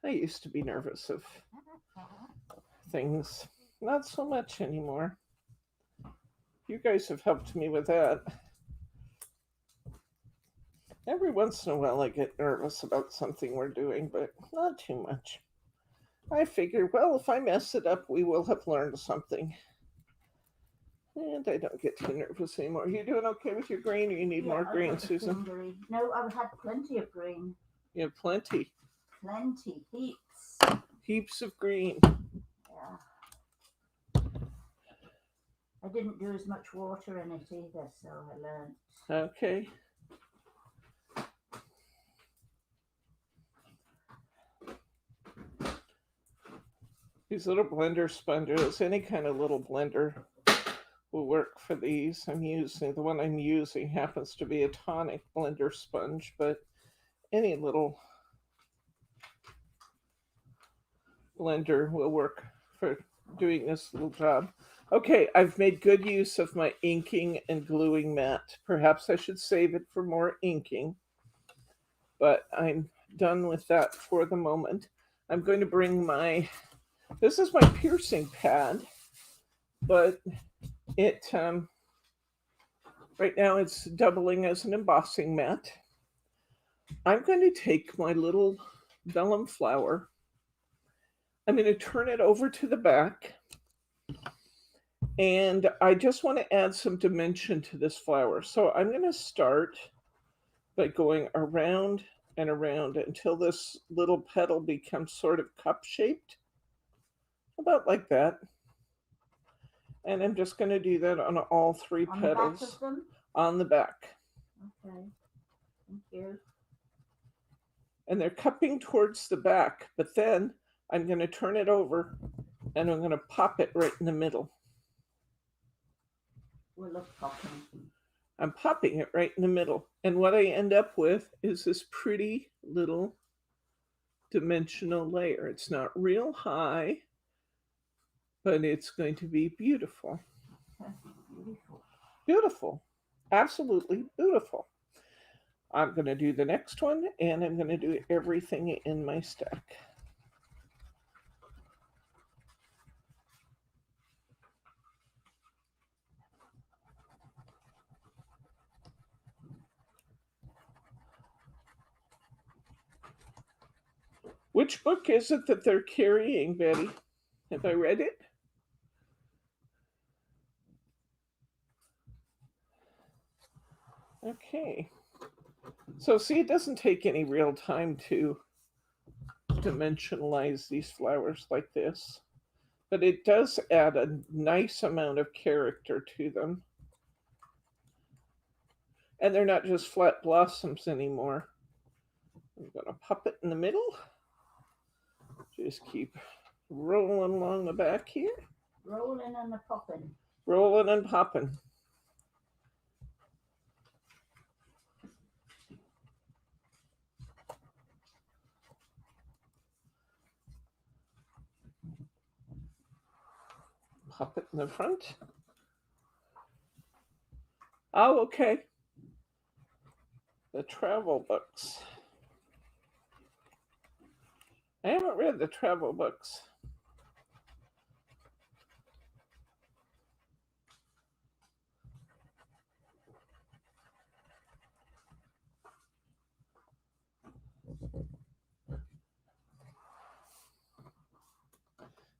Speaker 1: I used to be nervous of things. Not so much anymore. You guys have helped me with that. Every once in a while I get nervous about something we're doing, but not too much. I figured, well, if I mess it up, we will have learned something. And I don't get too nervous anymore. You doing okay with your green, or you need more green, Susan?
Speaker 3: Fingery. No, I've had plenty of green.
Speaker 1: You have plenty.
Speaker 3: Plenty. Heaps.
Speaker 1: Heaps of green.
Speaker 3: Yeah. I didn't do as much water in it either, so I learned.
Speaker 1: Okay. These little blender sponges, any kind of little blender will work for these. The one I'm using happens to be a tonic blender sponge, but any little blender will work for doing this little job. Okay, I've made good use of my inking and gluing mat. Perhaps I should save it for more inking, but I'm done with that for the moment. I'm going to bring this is my piercing pad, but it right now it's doubling as an embossing mat. I'm going to take my little vellum flower. I'm going to turn it over to the back, and I just want to add some dimension to this flower. So I'm going to start by going around and around until this little petal becomes sort of cup shaped, about like that. And I'm just going to do that on all three
Speaker 3: On
Speaker 1: petals.
Speaker 3: the back of them?
Speaker 1: On the back.
Speaker 3: Okay. Thank you.
Speaker 1: And they're cupping towards the back, but then I'm going to turn it over and I'm going to pop it right in the middle.
Speaker 3: We love popping.
Speaker 1: I'm popping it right in the middle. And what I end up with is this pretty little dimensional layer. It's not real high, but it's going to be beautiful.
Speaker 3: Beautiful.
Speaker 1: Beautiful. Absolutely beautiful. I'm going to do the next one, and I'm going to do everything in my stack. Which book is it that they're carrying, Betty? Have I read it? Okay. So see, it doesn't take any real time to dimensionalize these flowers like this, but it does add a nice amount of character to them. And they're not just flat blossoms anymore. I'm going to pop it in the middle. Just keep rolling along the back here.
Speaker 3: Rolling and a popping.
Speaker 1: Rolling and popping. Pop it in the front. Oh, okay. The travel books. I haven't read the travel books.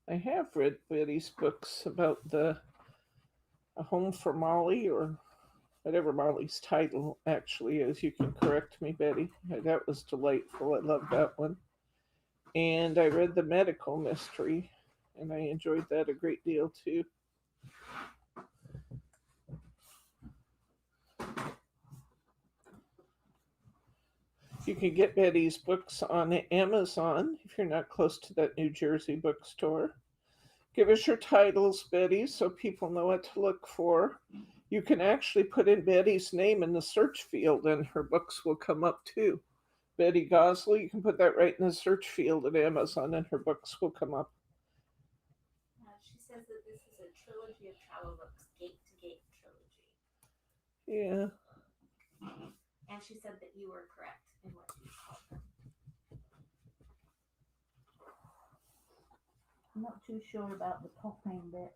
Speaker 1: I have read Betty's books about A Home for Molly, or whatever Molly's title actually is. You can correct me, Betty. That was delightful. I loved that one. And I read The Medical Mystery, and I enjoyed that a great deal too. You can get Betty's books on Amazon if you're not close to that New Jersey bookstore. Give us your titles, Betty, so people know what to look for. You can actually put in Betty's name in the search field and her books will come up too. Betty Gosley, you can put that right in the search field at Amazon and her books will come up.
Speaker 2: She says that this is a trilogy of travel books, Gate to Gate trilogy.
Speaker 1: Yeah.
Speaker 2: And she said that you were correct in what you called them.
Speaker 3: I'm not too sure about the popping bit.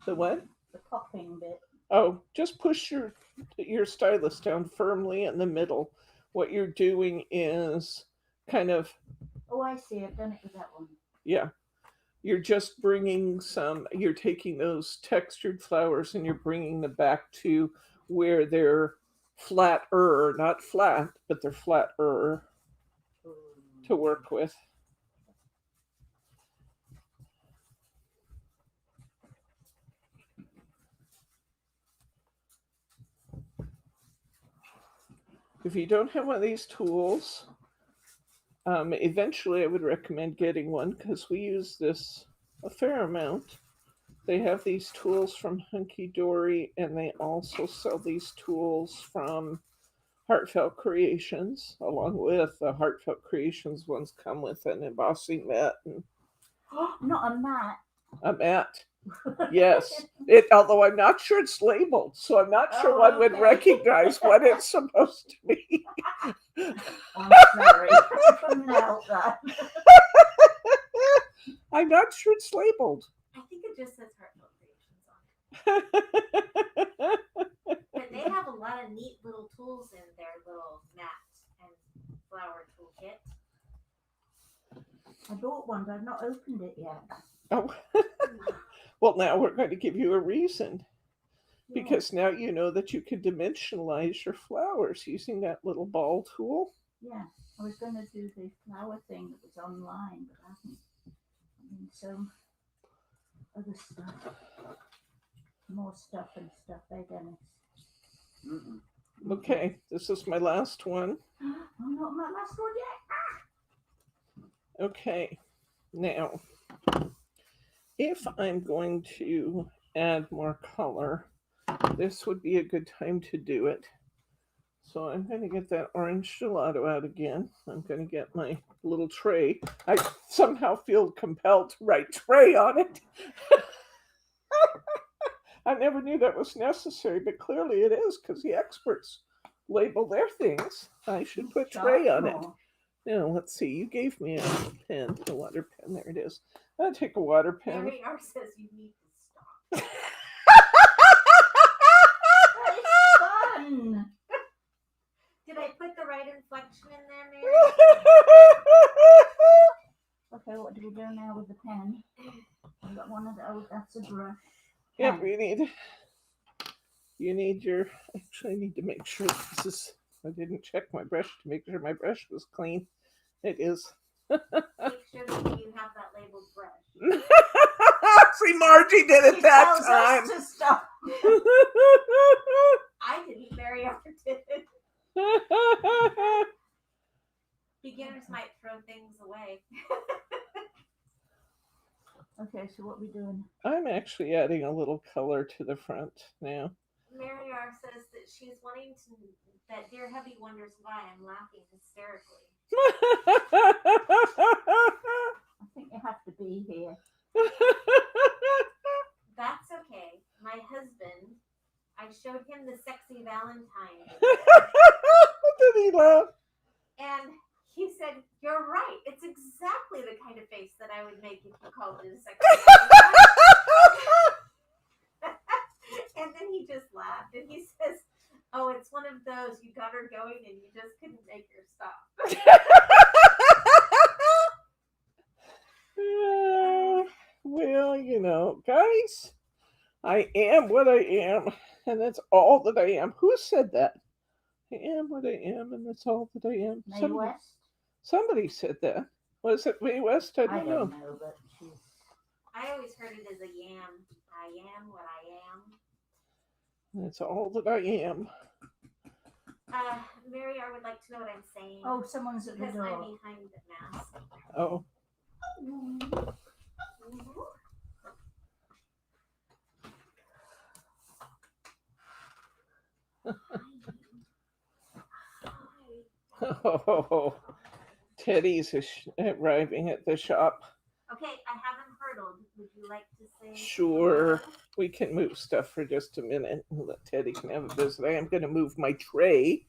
Speaker 1: The what?
Speaker 3: The popping bit.
Speaker 1: Oh, just push your stylus down firmly in the middle. What you're doing is kind of...
Speaker 3: Oh, I see. I've done it with that one.
Speaker 1: Yeah. You're just you're taking those textured flowers and you're bringing them back to where they're flatter, not flat, but they're flatter to work with. If you don't have one of these tools, eventually I would recommend getting one because we use this a fair amount. They have these tools from Hunky Dory, and they also sell these tools from Heartfelt Creations, along with the Heartfelt Creations ones come with an embossing mat and
Speaker 3: Not a mat.
Speaker 1: a mat. Yes, although I'm not sure it's labeled, so I'm not sure one would recognize what it's supposed to be.
Speaker 3: I'm sorry. I couldn't help that.
Speaker 1: I'm not sure it's labeled.
Speaker 2: I think it just says Heartfelt Creations on it. But they have a lot of neat little tools in their little mat and flower toolkit.
Speaker 3: I bought one, but I've not opened it yet.
Speaker 1: Oh. Well, now we're going to give you a reason. Because now you know that you can dimensionalize your flowers using that little ball tool.
Speaker 3: Yeah, I was going to do the flower thing that was online, but I haven't. I mean, some other stuff. More stuff and stuff, eh, Dennis?
Speaker 1: Okay, this is my last one.
Speaker 3: Oh, not my last one yet.
Speaker 1: Okay, now, if I'm going to add more color, this would be a good time to do it. So I'm going to get that orange gelato out again. I'm going to get my little tray. I somehow feel compelled to write tray on it. I never knew that was necessary, but clearly it is because the experts label their things. I should put tray on it. Now, let's see. You gave me a pen, a water pen. There it is. I'll take a water pen.
Speaker 2: Mary R says you need to stop.
Speaker 3: Fun.
Speaker 2: Did I put the right inflection in there, Mary?
Speaker 3: Okay, what do we do now with the pen? I've got one of those. That's a brush.
Speaker 1: Yep, you need your, actually I need to make sure this is, I didn't check my brush to make sure my brush was clean. It is.
Speaker 2: Make sure that you have that labeled brush.
Speaker 1: See, Margie did it that time.
Speaker 3: To stop.
Speaker 2: I didn't, Mary R did it. Beginners might throw things away.
Speaker 3: Okay, so what are we doing?
Speaker 1: I'm actually adding a little color to the front now.
Speaker 2: Mary R says that she's wanting to, that Dear Hubby wonders why I'm laughing hysterically.
Speaker 3: I think you have to be here.
Speaker 2: That's okay. My husband, I showed him the sexy Valentine.
Speaker 1: Did he laugh?
Speaker 2: And he said, "You're right. It's exactly the kind of face that I would make if you called it a sexy Valentine." And then he just laughed and he says, "Oh, it's one of those you got her going and you just couldn't make her stop."
Speaker 1: Well, you know, guys, I am what I am, and that's all that I am. Who said that? I am what I am, and that's all that I am.
Speaker 3: Mae West?
Speaker 1: Somebody said that. Was it Mae West? I don't know.
Speaker 3: But she's...
Speaker 2: I always heard it as a yam. I am what I am.
Speaker 1: That's all that I am.
Speaker 2: Mary, I would like to know what I'm saying.
Speaker 3: Oh, someone's at the
Speaker 2: because
Speaker 3: door.
Speaker 2: I'm behind the mask.
Speaker 1: Oh. Oh, Teddy's arriving at the shop.
Speaker 2: Okay, I haven't hurdled. Would you like to say?
Speaker 1: Sure. We can move stuff for just a minute and let Teddy can have a visit. I am going to move my tray.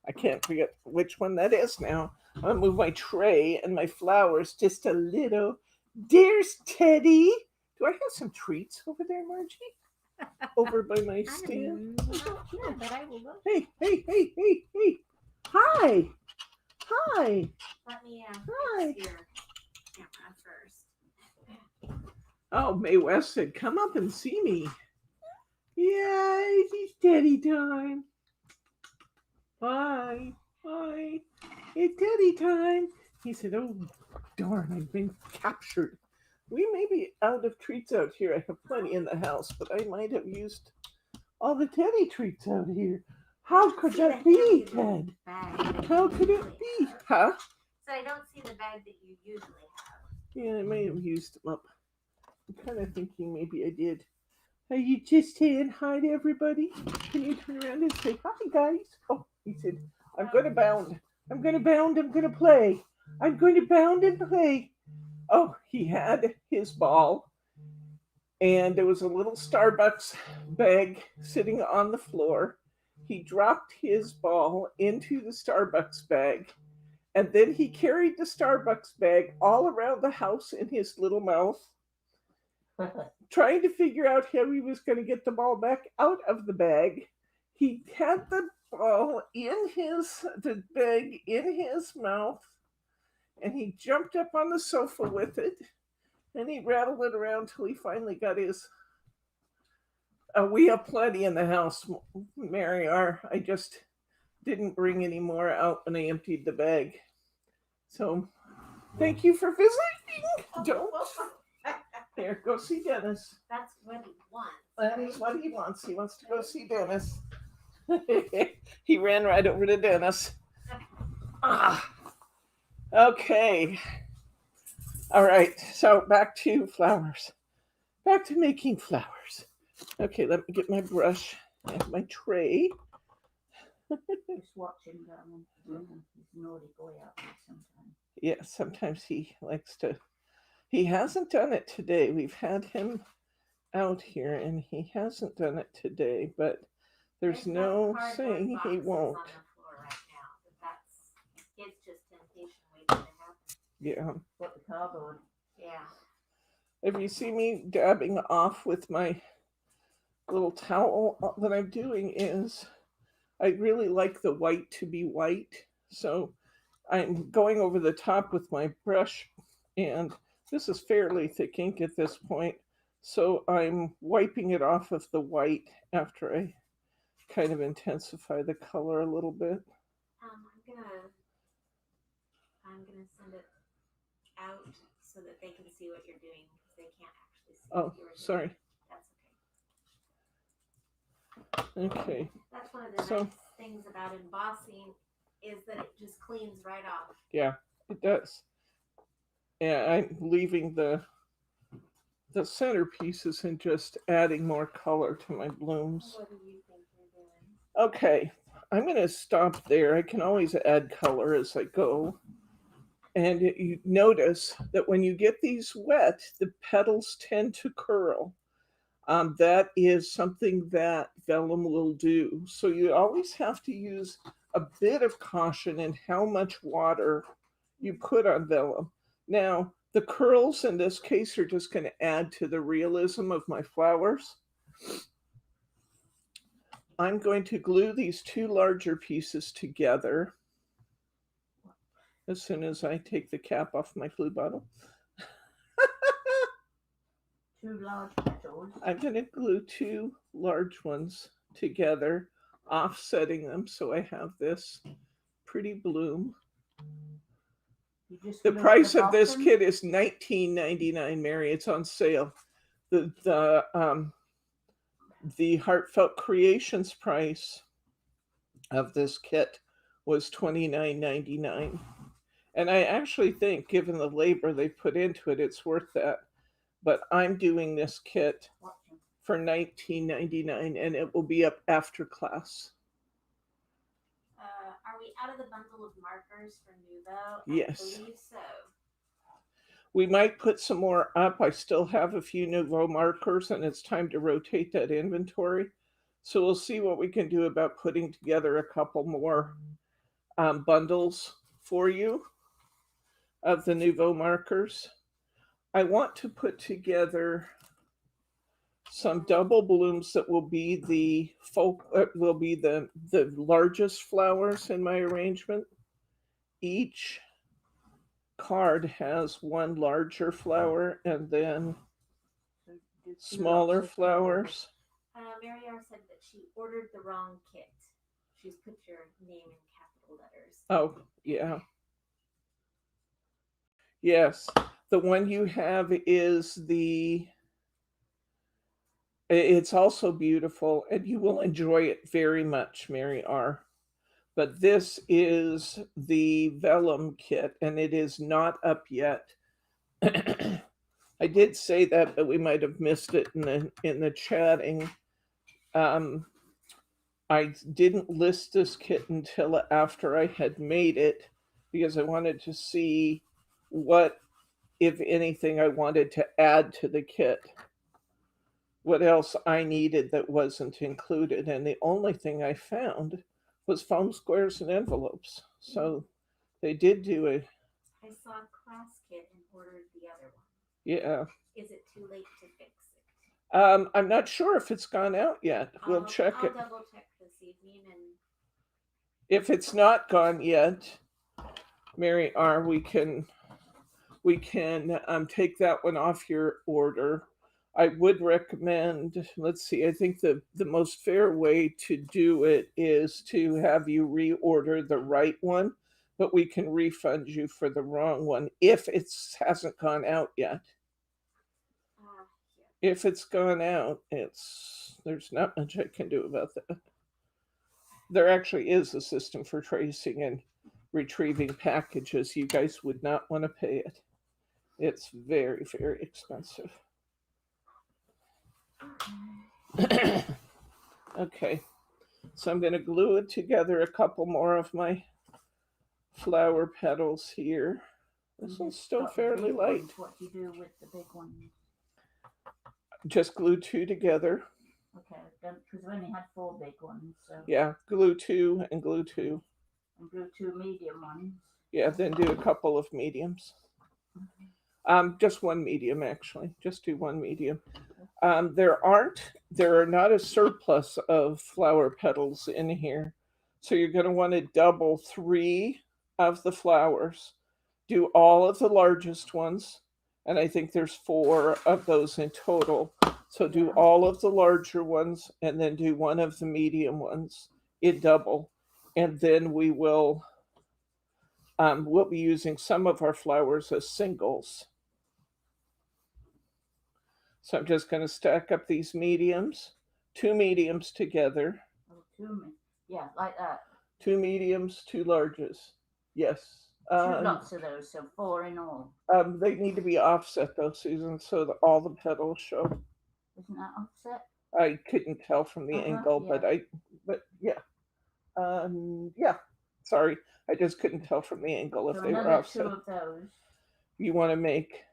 Speaker 1: I can't forget which one that is now. I'm going to move my tray and my flowers just a little. There's Teddy. Do I have some treats over there, Margie? Over by my stand?
Speaker 2: Yeah, but I will look.
Speaker 1: Hey. Hi. Hi.
Speaker 2: Let me
Speaker 1: Hi.
Speaker 2: fix your camera first.
Speaker 1: Oh, Mae West said, come up and see me. Yay, it's Teddy time. Bye. It's Teddy time. He said, oh, darn, I've been captured. We may be out of treats out here. I have plenty in the house, but I might have used all the Teddy treats out here. How could
Speaker 2: See the
Speaker 1: that be,
Speaker 2: handy
Speaker 1: Ted?
Speaker 2: bag that
Speaker 1: How
Speaker 2: you
Speaker 1: could it
Speaker 2: usually
Speaker 1: be?
Speaker 2: have.
Speaker 1: Huh?
Speaker 2: So I don't see the bag that you usually have.
Speaker 1: Yeah, I may have used them up. I'm kind of thinking maybe I did. Are you just saying hi to everybody? Can you turn around and say hi, guys? Oh, he said, I'm going to bound. I'm going to bound. I'm going to play. I'm going to bound and play. Oh, he had his ball, and there was a little Starbucks bag sitting on the floor. He dropped his ball into the Starbucks bag, and then he carried the Starbucks bag all around the house in his little mouth, trying to figure out how he was going to get the ball back out of the bag. He had the ball in the bag in his mouth, and he jumped up on the sofa with it, and he rattled it around till he finally got his. We have plenty in the house, Mary. I just didn't bring any more out when I emptied the bag. So, thank you for visiting. Don't. Here, go see Dennis.
Speaker 2: That's what he wants.
Speaker 1: That is what he wants. He wants to go see Dennis. He ran right over to Dennis. Ah. Okay. All right. So back to flowers. Back to making flowers. Okay, let me get my brush and my tray.
Speaker 3: Just watching darling. He's a naughty boy out there sometimes.
Speaker 1: Yeah, sometimes he likes to. He hasn't done it today. We've had him out here and he hasn't done it today, but there's no saying he won't.
Speaker 2: On the floor right now, but it's just temptation waiting to happen.
Speaker 1: Yeah.
Speaker 3: What, the cardboard?
Speaker 2: Yeah.
Speaker 1: If you see me dabbing off with my little towel, what I'm doing is I really like the white to be white. So I'm going over the top with my brush, and this is fairly thick ink at this point. So I'm wiping it off of the white after I kind of intensify the color a little bit.
Speaker 2: I'm gonna send it out so that they can see what you're doing because they can't actually see.
Speaker 1: Oh,
Speaker 2: what you're doing.
Speaker 1: sorry.
Speaker 2: That's okay.
Speaker 1: Okay.
Speaker 2: That's one of the nice things about embossing is that it just cleans right off.
Speaker 1: Yeah, it does. Yeah, I'm leaving the centerpieces and just adding more color to my blooms.
Speaker 2: What do you think you're doing?
Speaker 1: Okay, I'm going to stop there. I can always add color as I go. And you notice that when you get these wet, the petals tend to curl. That is something that vellum will do. So you always have to use a bit of caution in how much water you put on vellum. Now, the curls in this case are just going to add to the realism of my flowers. I'm going to glue these two larger pieces together as soon as I take the cap off my glue bottle.
Speaker 3: Two large petals.
Speaker 1: I'm going to glue two large ones together, offsetting them so I have this pretty bloom. The price of this kit is $19.99, Mary. It's on sale. The Heartfelt Creations price of this kit was $29.99. And I actually think, given the labor they put into it, it's worth that. But I'm doing this kit for $19.99, and it will be up after class.
Speaker 2: Are we out of the bundle of markers for Nuvo?
Speaker 1: Yes.
Speaker 2: I believe so.
Speaker 1: We might put some more up. I still have a few Nuvo markers, and it's time to rotate that inventory. So we'll see what we can do about putting together a couple more bundles for you of the Nuvo markers. I want to put together some double blooms that will be the largest flowers in my arrangement. Each card has one larger flower and then smaller flowers.
Speaker 2: Mary R said that she ordered the wrong kit. She's put your name in capital letters.
Speaker 1: Oh, yeah. Yes, the one you have is the It's also beautiful, and you will enjoy it very much, Mary R. But this is the Vellum Kit, and it is not up yet. I did say that, but we might have missed it in the chatting. I didn't list this kit until after I had made it because I wanted to see what, if anything, I wanted to add to the kit. What else I needed that wasn't included, and the only thing I found was foam squares and envelopes. So they did do it.
Speaker 2: I saw a class kit and ordered the other one.
Speaker 1: Yeah.
Speaker 2: Is it too late to fix it?
Speaker 1: I'm not sure if it's gone out yet. We'll check
Speaker 2: I'll
Speaker 1: it.
Speaker 2: double check this evening, and
Speaker 1: If it's not gone yet, Mary R, we can take that one off your order. I would recommend, let's see, I think the most fair way to do it is to have you reorder the right one, but we can refund you for the wrong one if it hasn't gone out yet.
Speaker 2: yeah.
Speaker 1: If it's gone out, there's not much I can do about that. There actually is a system for tracing and retrieving packages. You guys would not want to pay it. It's very, very expensive. Okay, so I'm going to glue it together a couple more of my flower petals here. This one's still fairly light.
Speaker 3: What do you do with the big ones?
Speaker 1: Just glue two together.
Speaker 3: Okay, because we only had 4 big ones. So.
Speaker 1: Yeah, glue two and glue two.
Speaker 3: And glue 2 medium ones.
Speaker 1: Yeah, then do a couple of mediums. Just one medium, actually. Just do one medium. There are not a surplus of flower petals in here. So you're going to want to double 3 of the flowers. Do all of the largest ones. And I think there's 4 of those in total. So do all of the larger ones and then do one of the medium ones in double. And then we'll be using some of our flowers as singles. So I'm just going to stack up these mediums, 2 mediums together.
Speaker 3: Oh, yeah, like that.
Speaker 1: 2 mediums, 2 larges. Yes.
Speaker 3: 2 lots of those, so 4 in all.
Speaker 1: They need to be offset though, Susan, so that all the petals show.
Speaker 3: Isn't that offset?
Speaker 1: I couldn't tell from the angle,
Speaker 3: yeah.
Speaker 1: but yeah. Yeah. Sorry, I just couldn't tell from the angle if they were offset.
Speaker 3: 2 of those.
Speaker 1: You want to make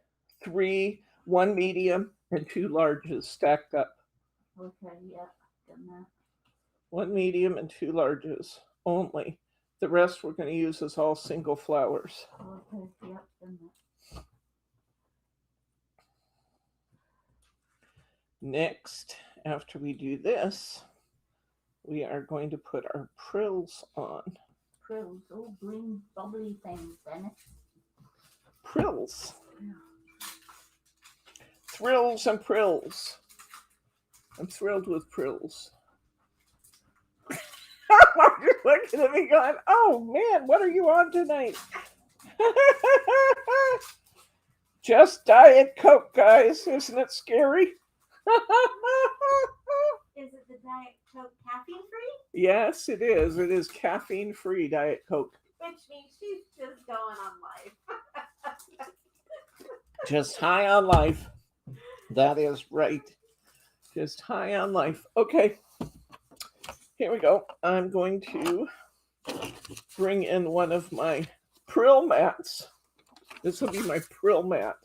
Speaker 1: 3, 1 medium and 2 larges stacked up.
Speaker 3: Okay, yeah, done that.
Speaker 1: 1 medium and 2 larges only. The rest we're going to use as all single flowers.
Speaker 3: Okay, yeah, done that.
Speaker 1: Next, after we do this, we are going to put our Prills on.
Speaker 3: Prills, oh, green bubbly things, Dennis.
Speaker 1: Prills. Yeah. Thrills and Prills. I'm thrilled with Prills. You're looking at me going, oh man, what are you on tonight? Just Diet Coke, guys. Isn't it scary?
Speaker 2: Is it the Diet Coke caffeine free?
Speaker 1: Yes, it is. It is caffeine free Diet Coke.
Speaker 2: Which means she's just going on life.
Speaker 1: Just high on life. That is right. Just high on life. Okay. Here we go. I'm going to bring in one of my Prill mats. This will be my Prill mat.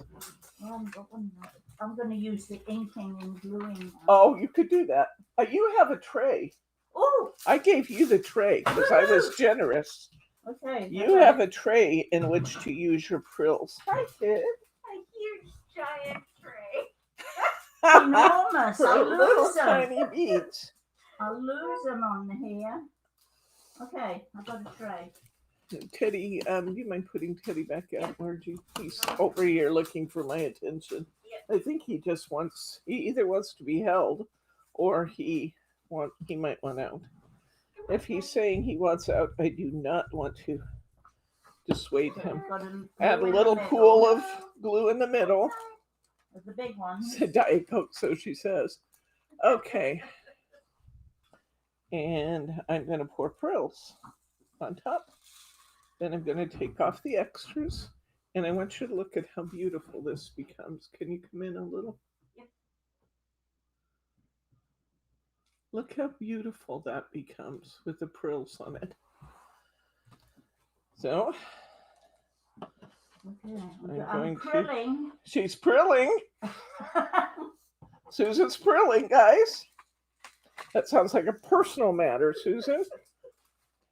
Speaker 3: I'm going to use the inking and gluing.
Speaker 1: Oh, you could do that. You have a tray.
Speaker 3: Oh!
Speaker 1: I gave you the tray because I was generous.
Speaker 3: Okay.
Speaker 1: You have a tray in which to use your Prills. Hi, kid.
Speaker 2: A huge giant tray.
Speaker 3: Enormous.
Speaker 1: For
Speaker 3: I'll
Speaker 1: little
Speaker 3: lose them.
Speaker 1: tiny beads.
Speaker 3: I'll lose them on here. Okay, I've got a tray.
Speaker 1: Teddy, do you mind putting Teddy back out? Where'd you? He's over here looking for my attention.
Speaker 2: Yep.
Speaker 1: I think he either wants to be held or he might want out. If he's saying he wants out, I do not want to dissuade him. Add a little pool of glue in the middle.
Speaker 3: The big ones.
Speaker 1: Diet Coke, so she says. Okay. And I'm going to pour Prills on top. Then I'm going to take off the extras. And I want you to look at how beautiful this becomes. Can you come in a little?
Speaker 2: Yep.
Speaker 1: Look how beautiful that becomes with the Prills on it. So,
Speaker 3: Okay,
Speaker 1: I'm going
Speaker 3: prilling.
Speaker 1: She's prilling. Susan's prilling, guys. That sounds like a personal matter, Susan.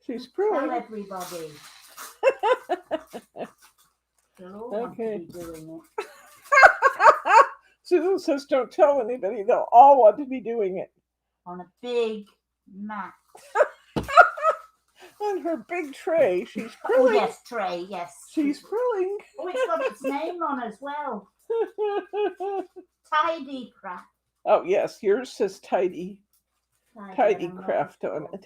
Speaker 1: She's
Speaker 3: Tell
Speaker 1: prilling.
Speaker 3: everybody. They'll all want to
Speaker 1: Okay.
Speaker 3: be doing it.
Speaker 1: Susan says don't tell anybody. They'll all want to be doing it.
Speaker 3: On a big mat.
Speaker 1: On her big tray, she's
Speaker 3: Oh,
Speaker 1: prilling.
Speaker 3: yes, tray, yes.
Speaker 1: She's prilling.
Speaker 3: Oh, it's got its name on as well. Tidy Craft.
Speaker 1: Oh, yes, yours says Tidy
Speaker 3: Tidy
Speaker 1: Craft on it.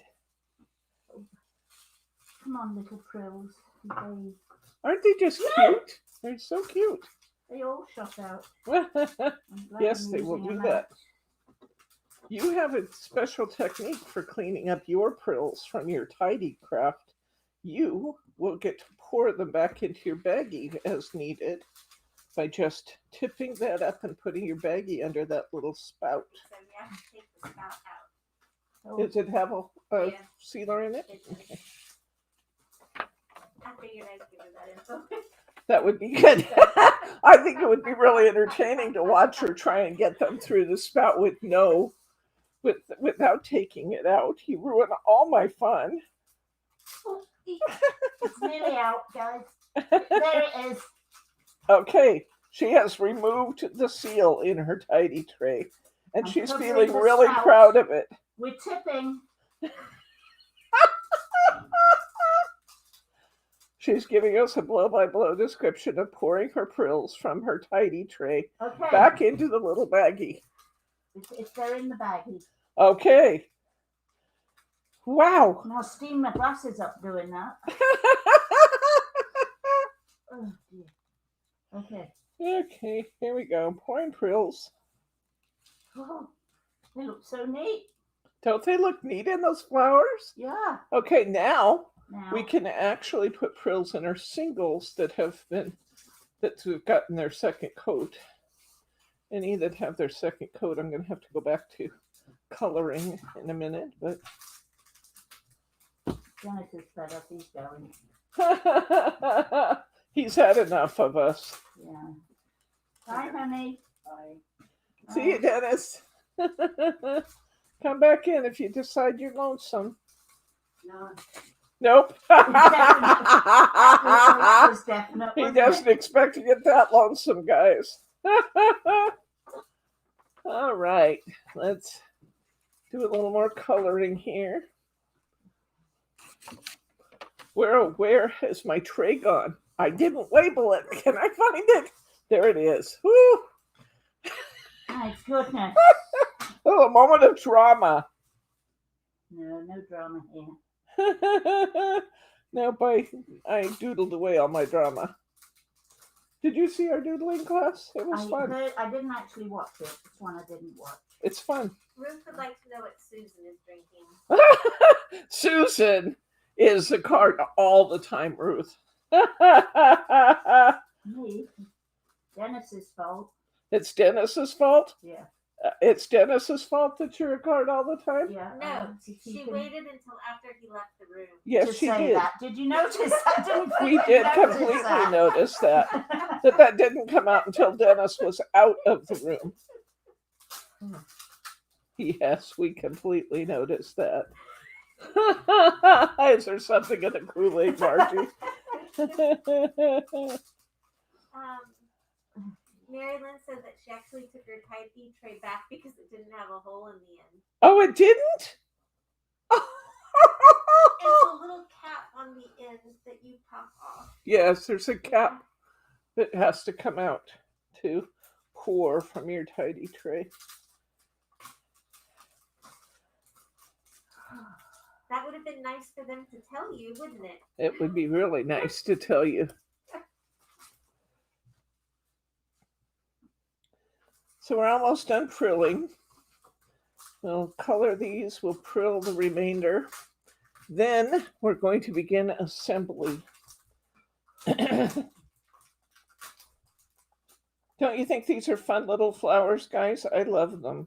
Speaker 3: Come on, little Prills.
Speaker 1: Aren't they just cute? They're so cute.
Speaker 3: They all shot out.
Speaker 1: Yes, they will do that. You have a special technique for cleaning up your Prills from your Tidy Craft. You will get to pour them back into your baggie as needed by just tipping that up and putting your baggie under that little spout.
Speaker 2: So we have to take the spout out.
Speaker 3: Oh,
Speaker 1: Does it have a
Speaker 2: Yeah.
Speaker 1: sealer in it?
Speaker 2: It does.
Speaker 1: Okay.
Speaker 2: I figured I'd give her that info.
Speaker 1: That would be good. I think it would be really entertaining to watch her try and get them through the spout without taking it out. You ruin all my fun.
Speaker 3: it's nearly out, guys. There it is.
Speaker 1: Okay, she has removed the seal in her tidy tray, and
Speaker 3: I'm
Speaker 1: she's
Speaker 3: covering
Speaker 1: feeling
Speaker 3: the
Speaker 1: really
Speaker 3: spout.
Speaker 1: proud of it.
Speaker 3: We're tipping.
Speaker 1: She's giving us a blow-by-blow description of pouring her Prills from her tidy tray
Speaker 3: Okay.
Speaker 1: back into the little baggie.
Speaker 3: It's there in the baggie.
Speaker 1: Okay. Wow.
Speaker 3: Now steam my glasses up doing that. Oh dear. Okay.
Speaker 1: Okay, here we go. Pouring Prills.
Speaker 3: Oh, they look so neat.
Speaker 1: Don't they look neat in those flowers?
Speaker 3: Yeah.
Speaker 1: Okay, now
Speaker 3: Now
Speaker 1: we can actually put Prills in our singles that have gotten their second coat. Any that have their second coat, I'm going to have to go back to coloring in a minute, but
Speaker 3: Dennis is fed up. He's going.
Speaker 1: he's had enough of us.
Speaker 3: Yeah. Bye, honey. Bye.
Speaker 1: See you, Dennis. Come back in if you decide you're lonesome.
Speaker 3: No.
Speaker 1: Nope.
Speaker 3: That was definite.
Speaker 1: He
Speaker 3: wasn't
Speaker 1: doesn't
Speaker 3: it?
Speaker 1: expect to get that lonesome, guys. All right, let's do a little more coloring here. Where has my tray gone? I didn't label it. Can I find it? There it is. Woo!
Speaker 3: My goodness.
Speaker 1: Oh, a moment of drama.
Speaker 3: No drama here.
Speaker 1: Nope, I doodled away all my drama. Did you see our doodling class? It was fun.
Speaker 3: I didn't actually watch it. This one I didn't watch.
Speaker 1: It's fun.
Speaker 2: Ruth would like to know what Susan is drinking.
Speaker 1: Susan is a card all the time, Ruth.
Speaker 3: Me? Dennis's fault.
Speaker 1: It's Dennis's fault?
Speaker 3: Yeah.
Speaker 1: It's Dennis's fault that you're a card all the time?
Speaker 3: Yeah.
Speaker 2: No, she waited until after he left the room.
Speaker 1: Yes,
Speaker 3: to
Speaker 1: she
Speaker 3: say
Speaker 1: did.
Speaker 3: that. Did you notice that? Didn't
Speaker 1: We
Speaker 3: you
Speaker 1: did
Speaker 3: notice
Speaker 1: completely
Speaker 3: that?
Speaker 1: notice that. That didn't come out until Dennis was out of the room. Yes, we completely noticed that. Is there something in the Kool-Aid, Margie?
Speaker 2: Mary Lynn said that she actually took her tidy tray back because it didn't have a hole in the end.
Speaker 1: Oh, it didn't?
Speaker 2: It's a little cap on the end that you pop off.
Speaker 1: Yes, there's a cap that has to come out to pour from your tidy tray.
Speaker 2: That would have been nice for them to tell you, wouldn't it?
Speaker 1: It would be really nice to tell you. So we're almost done frilling. We'll color these, we'll prill the remainder. Then we're going to begin assembly. Don't you think these are fun little flowers, guys? I love them.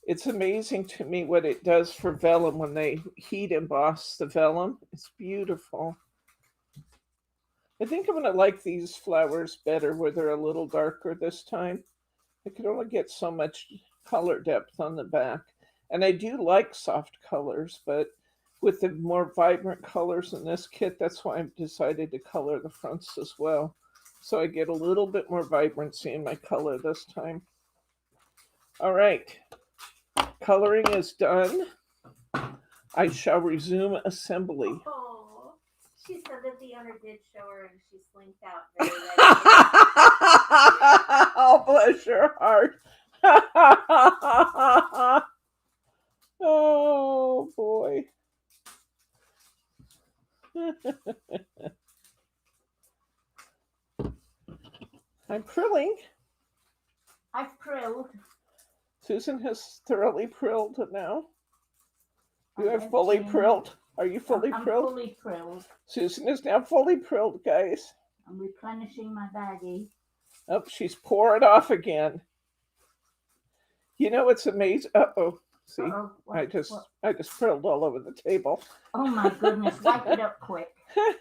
Speaker 1: It's amazing to me what it does for vellum when they heat emboss the vellum. It's beautiful. I think I'm going to like these flowers better where they're a little darker this time. I could only get so much color depth on the back. And I do like soft colors, but with the more vibrant colors in this kit, that's why I've decided to color the fronts as well. So I get a little bit more vibrancy in my color this time. All right, coloring is done. I shall resume assembly.
Speaker 2: Oh, she said that the owner did show her and she slinked out very ready.
Speaker 1: Oh, bless your heart. Oh, boy. I'm prilling.
Speaker 3: I've prilled.
Speaker 1: Susan has thoroughly prilled now. You
Speaker 3: I'm
Speaker 1: are fully
Speaker 3: emptying-
Speaker 1: prilled. Are you fully
Speaker 3: I'm
Speaker 1: prilled?
Speaker 3: fully prilled.
Speaker 1: Susan is now fully prilled, guys.
Speaker 3: I'm replenishing my baggie.
Speaker 1: Oh, she's pouring off again. You know what's amazing? Uh-oh. See,
Speaker 3: Uh-oh,
Speaker 1: I just prilled all over the table.
Speaker 3: Oh my goodness, wipe it up quick. Woo!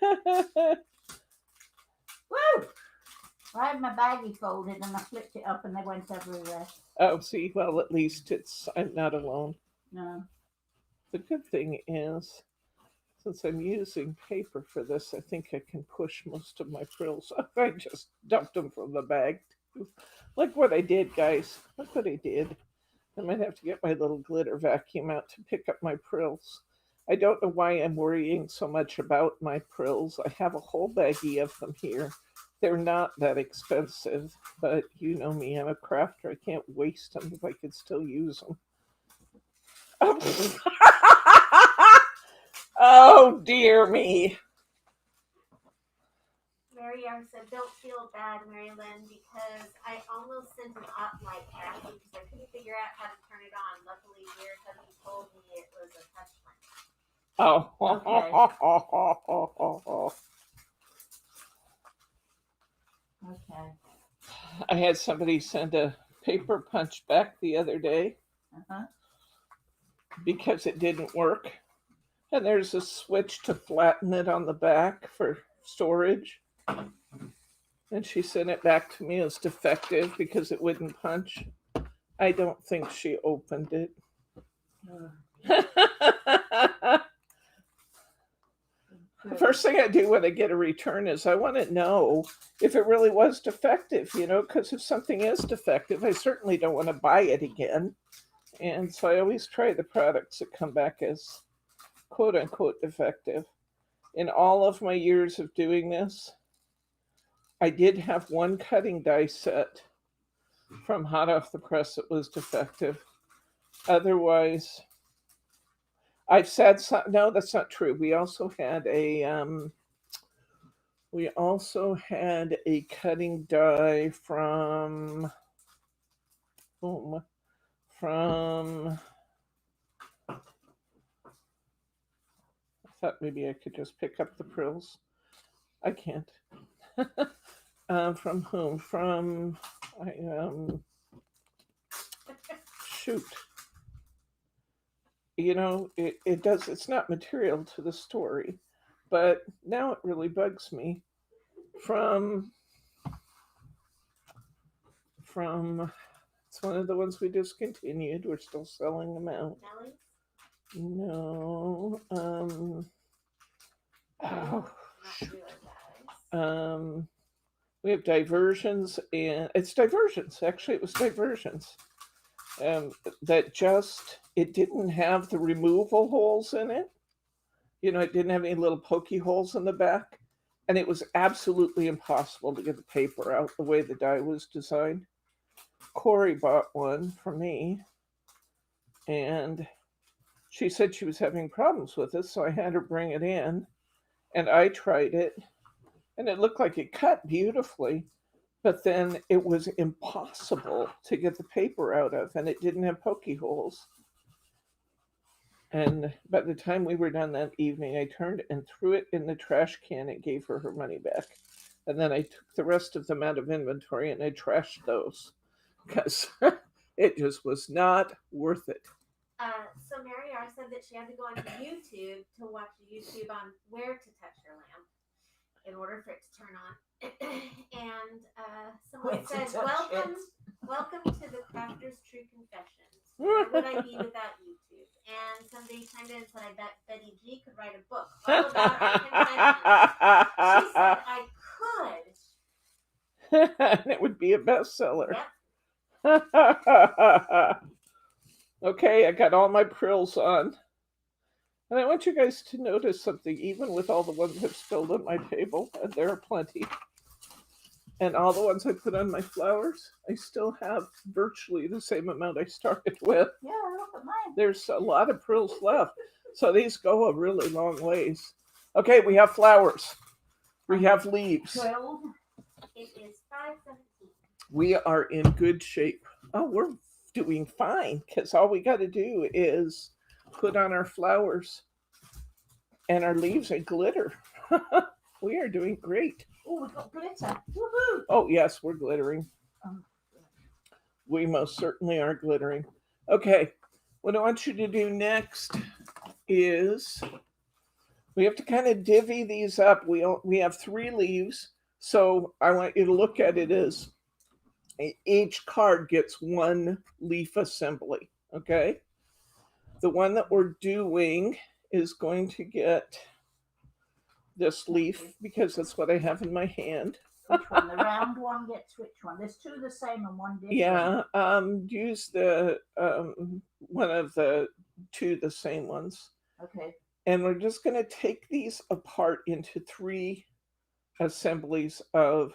Speaker 3: I had my baggie folded and I flipped it up and they went everywhere.
Speaker 1: Oh, see, well, at least I'm not alone.
Speaker 3: No.
Speaker 1: The good thing is, since I'm using paper for this, I think I can push most of my frills. I just dumped them from the bag. Look what I did, guys. Look what I did. I might have to get my little glitter vacuum out to pick up my Prills. I don't know why I'm worrying so much about my Prills. I have a whole baggie of them here. They're not that expensive, but you know me, I'm a crafter. I can't waste them if I could still use them. Oh, dear me.
Speaker 2: Mary Young said, don't feel bad, Mary Lynn, because I almost sent an up light back because I couldn't figure out how to turn it on. Luckily, your hubby told me it was a touch lamp.
Speaker 1: Oh.
Speaker 3: Okay.
Speaker 1: I had somebody send a paper punch back the other day because it didn't work. And there's a switch to flatten it on the back for storage. And she sent it back to me as defective because it wouldn't punch. I don't think she opened it. The first thing I do when I get a return is I want to know if it really was defective, because if something is defective, I certainly don't want to buy it again. And so I always try the products that come back as quote unquote defective. In all of my years of doing this, I did have one cutting die set from hot off the press that was defective. Otherwise, I've said no, that's not true. We also had a cutting die from I thought maybe I could just pick up the Prills. I can't. From whom? Shoot. It's not material to the story, but now it really bugs me. From it's one of the ones we discontinued. We're still selling them out.
Speaker 2: Nelly?
Speaker 1: No. We have diversions, and it's diversions. Actually, it was diversions. It didn't have the removal holes in it. It didn't have any little pokey holes in the back. And it was absolutely impossible to get the paper out the way the die was designed. Corey bought one for me. And she said she was having problems with it, so I had her bring it in. And I tried it. And it looked like it cut beautifully. but then it was impossible to get the paper out of, and it didn't have pokey holes. And by the time we were done that evening, I turned and threw it in the trash can and gave her money back. And then I took the rest of them out of inventory and I trashed those because it just was not worth it.
Speaker 2: So Mary R said that she had to go onto YouTube to watch YouTube on where to touch her lamp in order for it to turn on. And someone
Speaker 3: Where to
Speaker 2: said,
Speaker 3: touch
Speaker 2: welcome to the Crafter's True Confessions. Where would I be without YouTube? And somebody chimed in and said, I bet Betty G could write a book all about our confessions. She said I could.
Speaker 1: And it would be a bestseller.
Speaker 2: Yep.
Speaker 1: Okay, I got all my Prills on. And I want you guys to notice something, even with all the ones I've spilled on my table, and there are plenty, and all the ones I put on my flowers, I still have virtually the same amount I started with.
Speaker 3: Yeah, look at mine.
Speaker 1: There's a lot of Prills left, so these go a really long ways. Okay, we have flowers. We have leaves.
Speaker 3: 12.
Speaker 2: It is 5:17.
Speaker 1: We are in good shape. Oh, we're doing fine, because all we got to do is put on our flowers and our leaves and glitter. We are doing great.
Speaker 3: Oh, we've got glitter. Woohoo!
Speaker 1: Oh, yes, we're glittering.
Speaker 3: Oh.
Speaker 1: We most certainly are glittering. Okay, what I want you to do next is we have to kind of divvy these up. We have 3 leaves, so I want you to look at it as each card gets 1 leaf assembly, okay? The one that we're doing is going to get this leaf because that's what I have in my hand.
Speaker 3: Which one? The round one gets which one? There's 2 the same and 1 different.
Speaker 1: Yeah, use the one of the 2 the same ones.
Speaker 3: Okay.
Speaker 1: And we're just going to take these apart into 3 assemblies of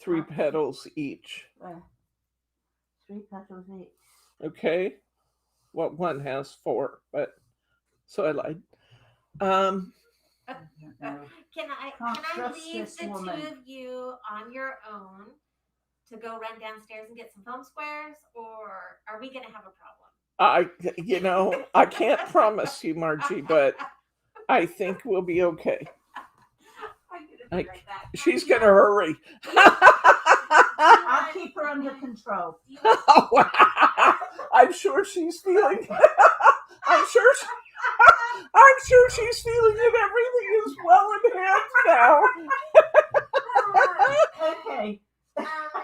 Speaker 1: 3 petals each.
Speaker 3: 3 petals each.
Speaker 1: Okay? Well, one has 4, but so I lied.
Speaker 2: Can I
Speaker 3: trust
Speaker 2: leave
Speaker 3: this
Speaker 2: the
Speaker 3: woman.
Speaker 2: 2 of you on your own to go run downstairs and get some foam squares, or are we going to have a problem?
Speaker 1: I can't promise you, Margie, but I think we'll be okay.
Speaker 2: I'm gonna be right back.
Speaker 1: She's going to hurry.
Speaker 3: I'll keep her under control.
Speaker 1: I'm sure she's feeling. I'm sure she's feeling that everything is well in hand now.
Speaker 3: Okay.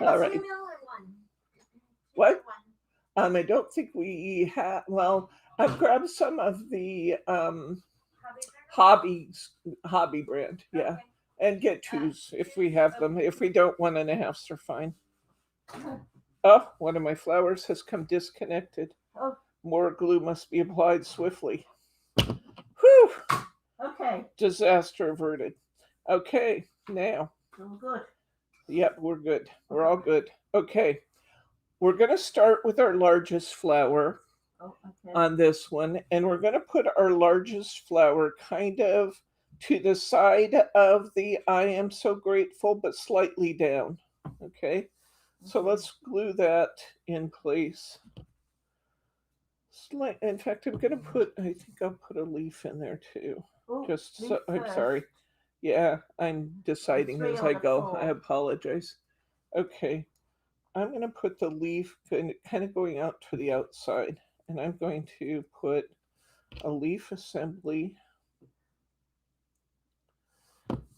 Speaker 1: All right.
Speaker 2: 2 mil or 1?
Speaker 1: What?
Speaker 2: 1.
Speaker 1: I don't think we have. Well, I've grabbed some of the hobby brand, yeah,
Speaker 2: Okay.
Speaker 1: and get 2s if we have them. If we don't, 1.5s are fine. Oh, one of my flowers has come disconnected.
Speaker 3: Oh.
Speaker 1: More glue must be applied swiftly. Whew!
Speaker 3: Okay.
Speaker 1: Disaster averted. Okay, now.
Speaker 3: All good.
Speaker 1: Yep, we're good. We're all good. Okay, we're going to start with our largest flower on this one, and we're going to put our largest flower kind of to the side of the I am so grateful, but slightly down. Okay, so let's glue that in place. In fact, I think I'll put a leaf in there too.
Speaker 3: Ooh,
Speaker 1: I'm sorry. Yeah, I'm deciding as I go.
Speaker 3: 4.
Speaker 1: I apologize. Okay, I'm going to put the leaf kind of going out to the outside, and I'm going to put a leaf assembly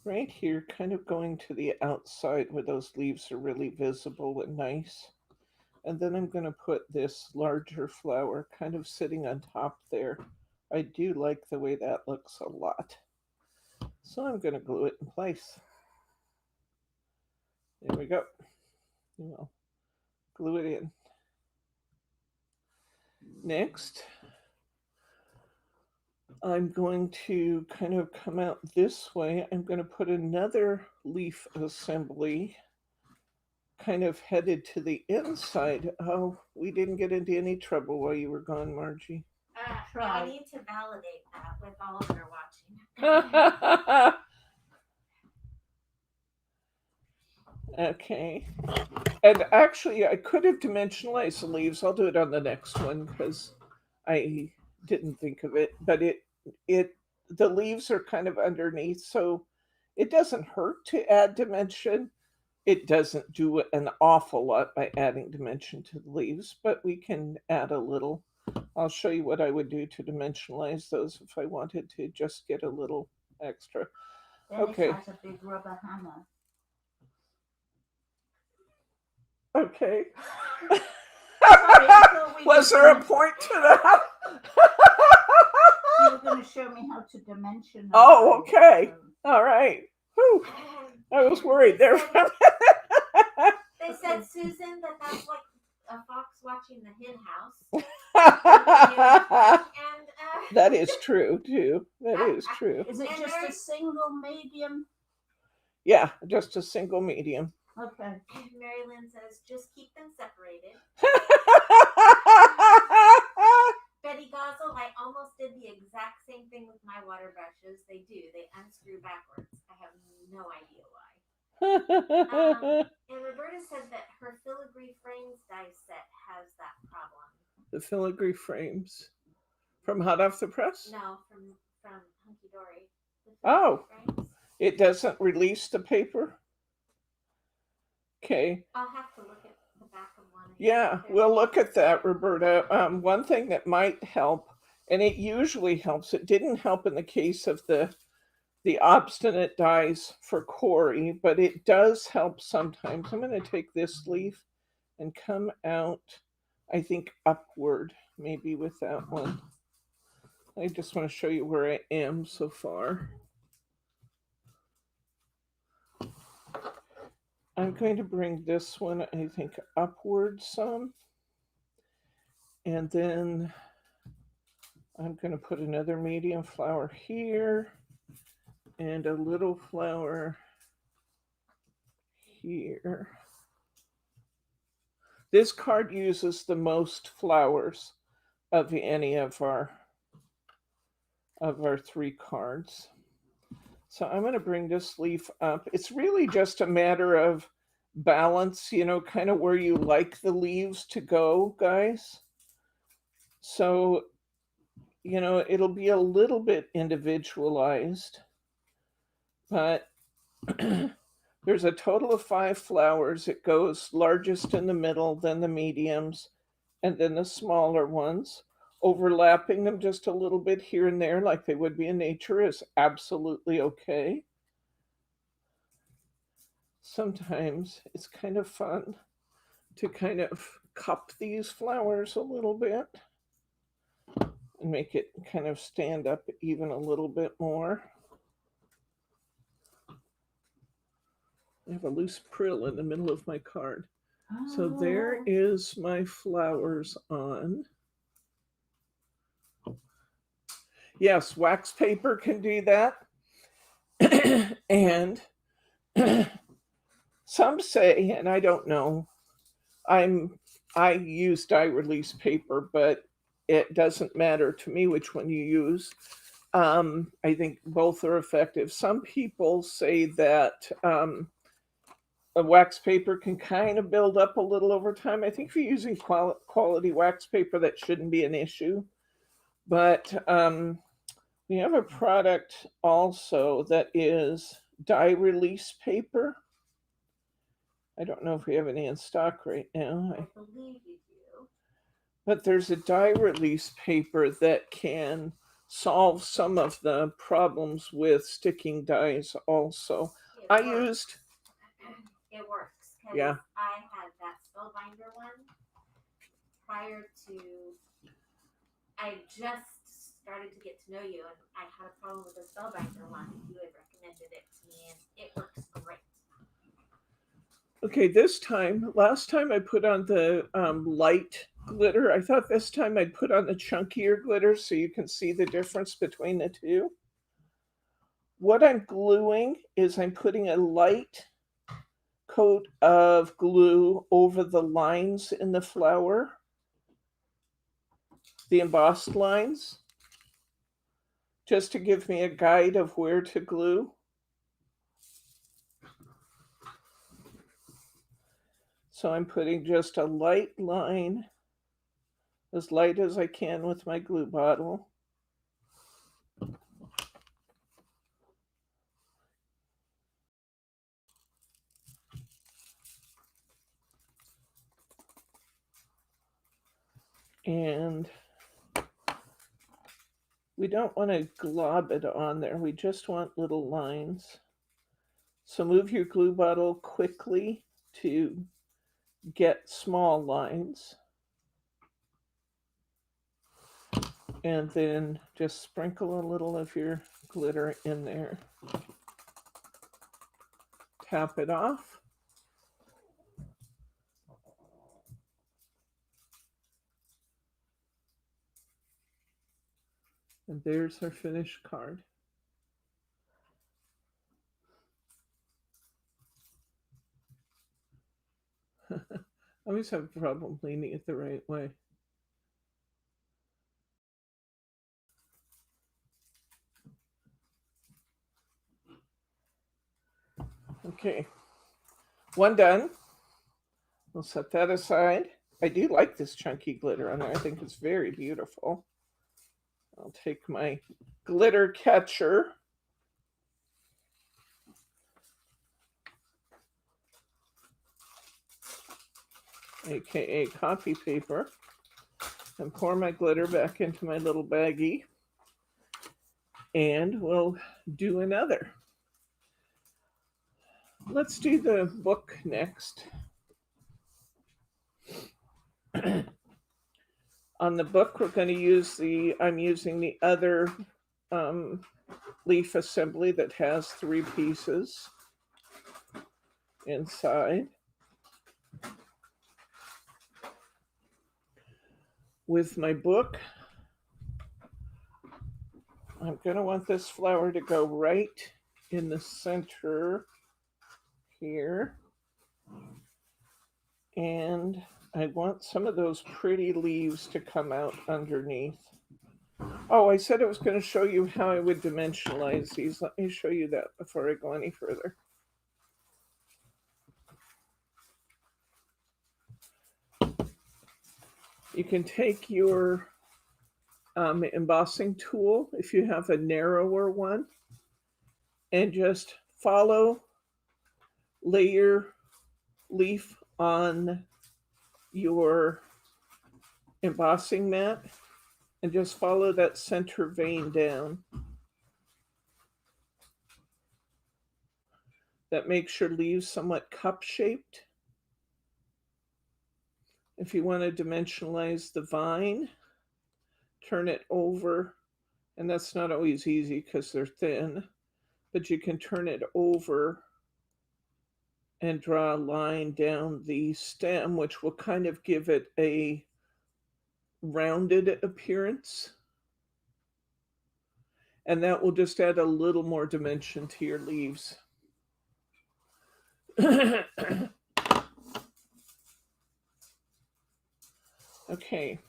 Speaker 1: right here, kind of going to the outside where those leaves are really visible and nice. And then I'm going to put this larger flower kind of sitting on top there. I do like the way that looks a lot. So I'm going to glue it in place. There we go. Glue it in. Next, I'm going to kind of come out this way. I'm going to put another leaf assembly kind of headed to the inside. Oh, we didn't get into any trouble while you were gone, Margie.
Speaker 2: I need to validate that with all that are watching.
Speaker 1: Okay. And actually, I could have dimensionalized the leaves. I'll do it on the next one because I didn't think of it. But the leaves are kind of underneath, so it doesn't hurt to add dimension. It doesn't do an awful lot by adding dimension to the leaves, but we can add a little. I'll show you what I would do to dimensionalize those if I wanted to just get a little extra.
Speaker 3: Dennis
Speaker 1: Okay.
Speaker 3: has a big rubber hammer.
Speaker 1: Okay.
Speaker 3: Sorry, I thought we
Speaker 1: Was
Speaker 3: were
Speaker 1: there a
Speaker 3: gonna-
Speaker 1: point to that?
Speaker 3: You were going to show me how to dimension.
Speaker 1: Oh, okay. All right. Whew. I was worried there.
Speaker 2: They said, Susan, that's like a fox watching the hen house. And
Speaker 1: That is true, too. That is true.
Speaker 3: Is it
Speaker 2: And
Speaker 3: just
Speaker 2: Mary-
Speaker 3: a single medium?
Speaker 1: Yeah, just a single medium.
Speaker 3: Okay.
Speaker 2: Mary Lynn says, just keep them separated. Betty Gozzle, I almost did the exact same thing with my water brushes. They do. They unscrew backwards. I have no idea why. And Roberta said that her filigree frames die set has that problem.
Speaker 1: The filigree frames. From Hot Off the Press?
Speaker 2: No, from Hunky Dory.
Speaker 1: Oh.
Speaker 2: Frames.
Speaker 1: It doesn't release the paper? Okay.
Speaker 2: I'll have to look at the back of one.
Speaker 1: Yeah, we'll look at that, Roberta. One thing that might help, and it usually helps, it didn't help in the case of the obstinate dies for Corey, but it does help sometimes. I'm going to take this leaf and come out, I think, upward, maybe with that one. I just want to show you where I am so far. I'm going to bring this one, I think, upward some. And then I'm going to put another medium flower here and a little flower here. This card uses the most flowers of any of our three cards. So I'm going to bring this leaf up. It's really just a matter of balance, kind of where you like the leaves to go, guys. So, it'll be a little bit individualized, but there's a total of 5 flowers. It goes largest in the middle, then the mediums, and then the smaller ones. Overlapping them just a little bit here and there, like they would be in nature, is absolutely okay. Sometimes it's kind of fun to kind of cup these flowers a little bit and make it kind of stand up even a little bit more. I have a loose prill in the middle of my card. So there is my flowers on. Yes, wax paper can do that. And some say, and I don't know, I use dye release paper, but it doesn't matter to me which one you use. I think both are effective. Some people say that a wax paper can kind of build up a little over time. I think if you're using quality wax paper, that shouldn't be an issue. But we have a product also that is dye release paper. I don't know if we have any in stock right now.
Speaker 2: I believe you do.
Speaker 1: But there's a dye release paper that can solve some of the problems with sticking dyes also.
Speaker 2: It
Speaker 1: used...
Speaker 2: It works.
Speaker 1: Yeah.
Speaker 2: I had that spellbinder one prior to... I just started to get to know you, and I had a problem with the spellbinder one. You had recommended it to me, and it works great.
Speaker 1: Okay, last time I put on the light glitter. I thought this time I'd put on the chunkier glitter so you can see the difference between the two. What I'm gluing is I'm putting a light coat of glue over the lines in the flower, the embossed lines, just to give me a guide of where to glue. So I'm putting just a light line, as light as I can with my glue bottle. And we don't want to glob it on there. We just want little lines. So move your glue bottle quickly to get small lines. And then just sprinkle a little of your glitter in there. Tap it off. And there's our finished card. I always have a problem leaning it the right way. Okay, one done. We'll set that aside. I do like this chunky glitter on there. I think it's very beautiful. I'll take my glitter catcher. AKA copy paper, and pour my glitter back into my little baggie, and we'll do another. Let's do the book next. On the book, we're going to use I'm using the other leaf assembly that has 3 pieces inside. With my book, I'm going to want this flower to go right in the center here. And I want some of those pretty leaves to come out underneath. Oh, I said I was going to show you how I would dimensionalize these. Let me show you that before I go any further. You can take your embossing tool, if you have a narrower one, and just lay your leaf on your embossing mat and just follow that center vein down. That makes your leaves somewhat cup-shaped. If you want to dimensionalize the vine, turn it over, and that's not always easy because they're thin, but you can turn it over and draw a line down the stem, which will kind of give it a rounded appearance. And that will just add a little more dimension to your leaves. Okay,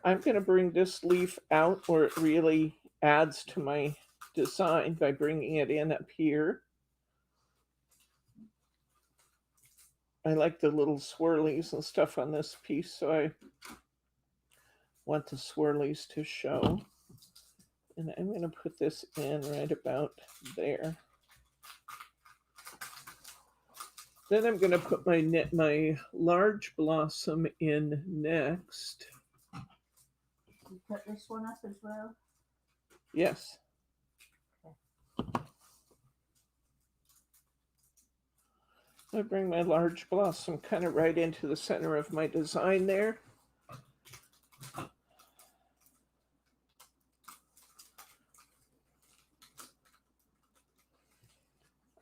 Speaker 1: I'm going to bring this leaf out where it really adds to my design by bringing it in up here. I like the little swirlies and stuff on this piece, so I want the swirlies to show. And I'm going to put this in right about there. Then I'm going to put my large blossom in next.
Speaker 3: You cut this one up as well?
Speaker 1: Yes.
Speaker 3: Okay.
Speaker 1: I bring my large blossom kind of right into the center of my design there.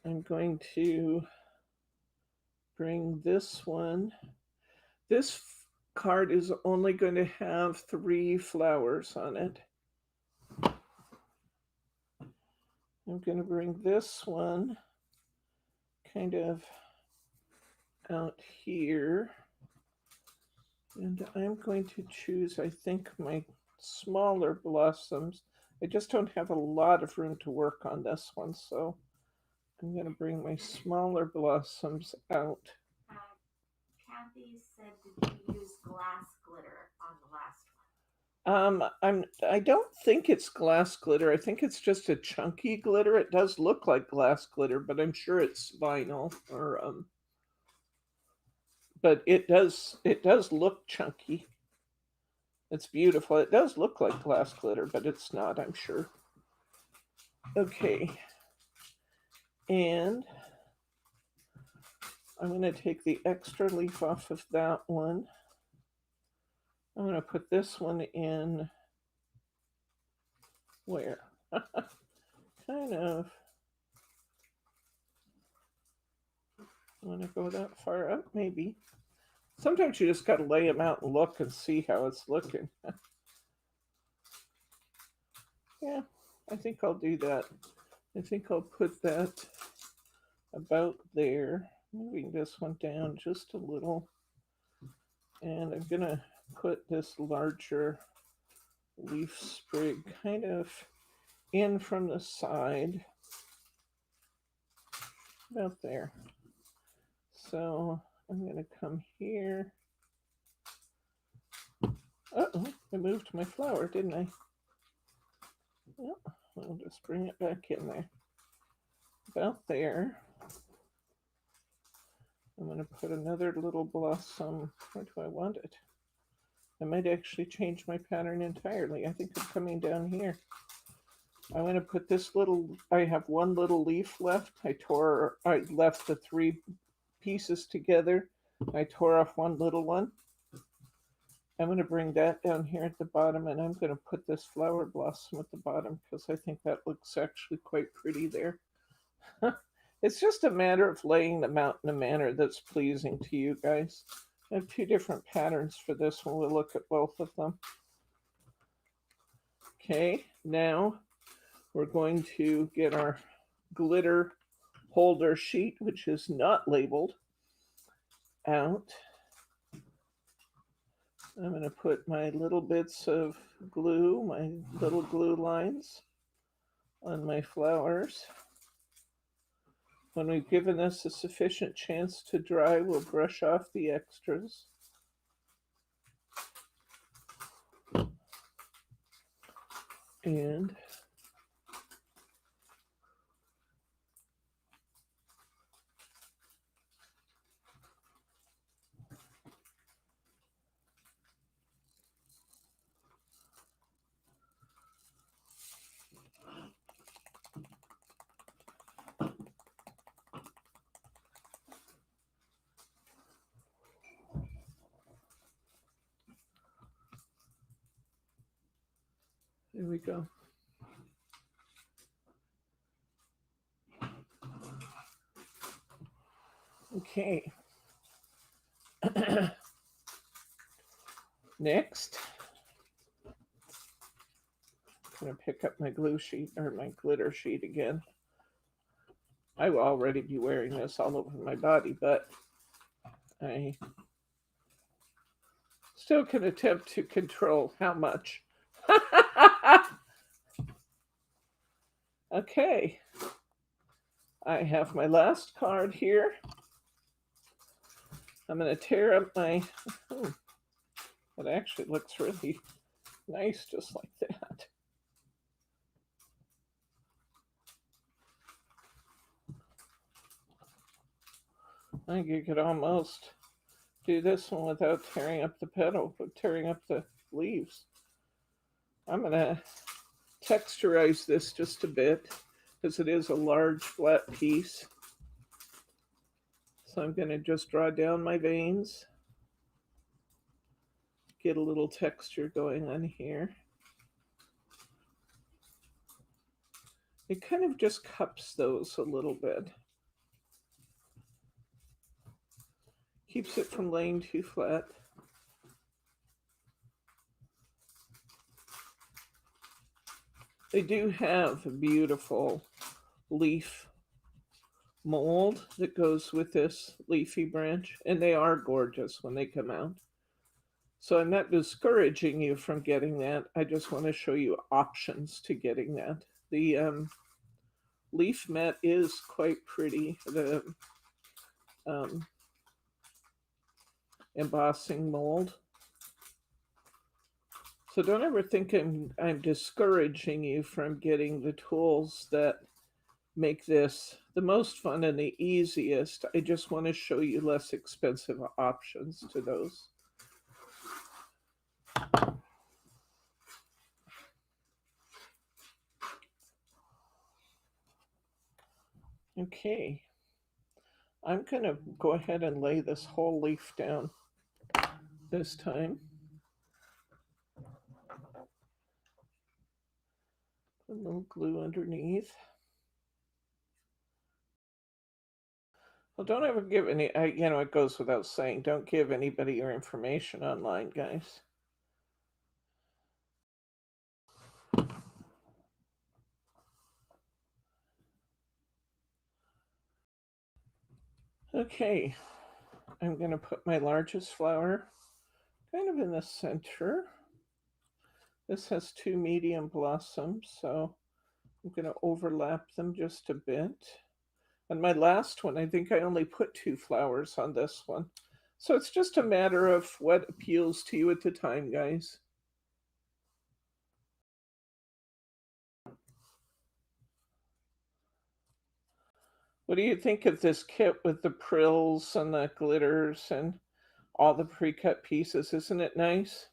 Speaker 1: I'm going to bring this one. This card is only going to have 3 flowers on it. I'm going to bring this one kind of out here. And I'm going to choose, I think, my smaller blossoms. I just don't have a lot of room to work on this one, so I'm going to bring my smaller blossoms out.
Speaker 2: Kathy said, did you use glass glitter on the last one?
Speaker 1: I don't think it's glass glitter. I think it's just a chunky glitter. It does look like glass glitter, but I'm sure it's vinyl or but it does look chunky. It's beautiful. It does look like glass glitter, but it's not, I'm sure. Okay. And I'm going to take the extra leaf off of that one. I'm going to put this one in where? Kind of. I want to go that far up, maybe. Sometimes you just got to lay them out and look and see how it's looking. Yeah, I think I'll do that. I think I'll put that about there. Moving this one down just a little. And I'm going to put this larger leaf sprig kind of in from the side. About there. So I'm going to come here. Uh-oh, I moved my flower, didn't I? Well, I'll just bring it back in there. About there. I'm going to put another little blossom. Where do I want it? I might actually change my pattern entirely. I think I'm coming down here. I'm going to put this little, I have one little leaf left. I left the 3 pieces together. I tore off one little one. I'm going to bring that down here at the bottom, and I'm going to put this flower blossom at the bottom because I think that looks actually quite pretty there. It's just a matter of laying them out in a manner that's pleasing to you guys. I have 2 different patterns for this one. We'll look at both of them. Okay, now we're going to get our glitter holder sheet, which is not labeled, out. I'm going to put my little bits of glue, my little glue lines on my flowers. When we've given this a sufficient chance to dry, we'll brush off the extras. And there we go. Okay. Next, I'm going to pick up my glue sheet or my glitter sheet again. I will already be wearing this all over my body, but I still can attempt to control how much. Okay. I have my last card here. I'm going to tear up my, it actually looks really nice just like that. I think you could almost do this one without tearing up the petal, but tearing up the leaves. I'm going to texturize this just a bit because it is a large flat piece. So I'm going to just draw down my veins, get a little texture going on here. It kind of just cups those a little bit. Keeps it from laying too flat. They do have a beautiful leaf mold that goes with this leafy branch, and they are gorgeous when they come out. So I'm not discouraging you from getting that. I just want to show you options to getting that. The leaf mat is quite pretty. embossing mold. So don't ever think I'm discouraging you from getting the tools that make this the most fun and the easiest. I just want to show you less expensive options to those. Okay, I'm going to go ahead and lay this whole leaf down this time. Put a little glue underneath. Well, don't ever give any, it goes without saying, don't give anybody your information online, guys. Okay, I'm going to put my largest flower kind of in the center. This has 2 medium blossoms, so I'm going to overlap them just a bit. And my last one, I think I only put 2 flowers on this one. So it's just a matter of what appeals to you at the time, guys. What do you think of this kit with the prills and the glitters and all the pre-cut pieces? Isn't it nice?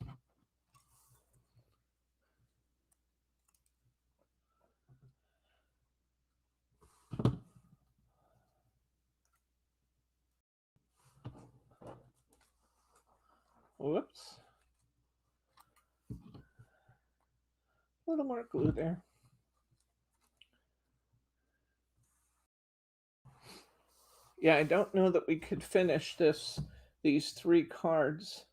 Speaker 1: Whoops. A little more glue there. Yeah, I don't know that we could finish these 3 cards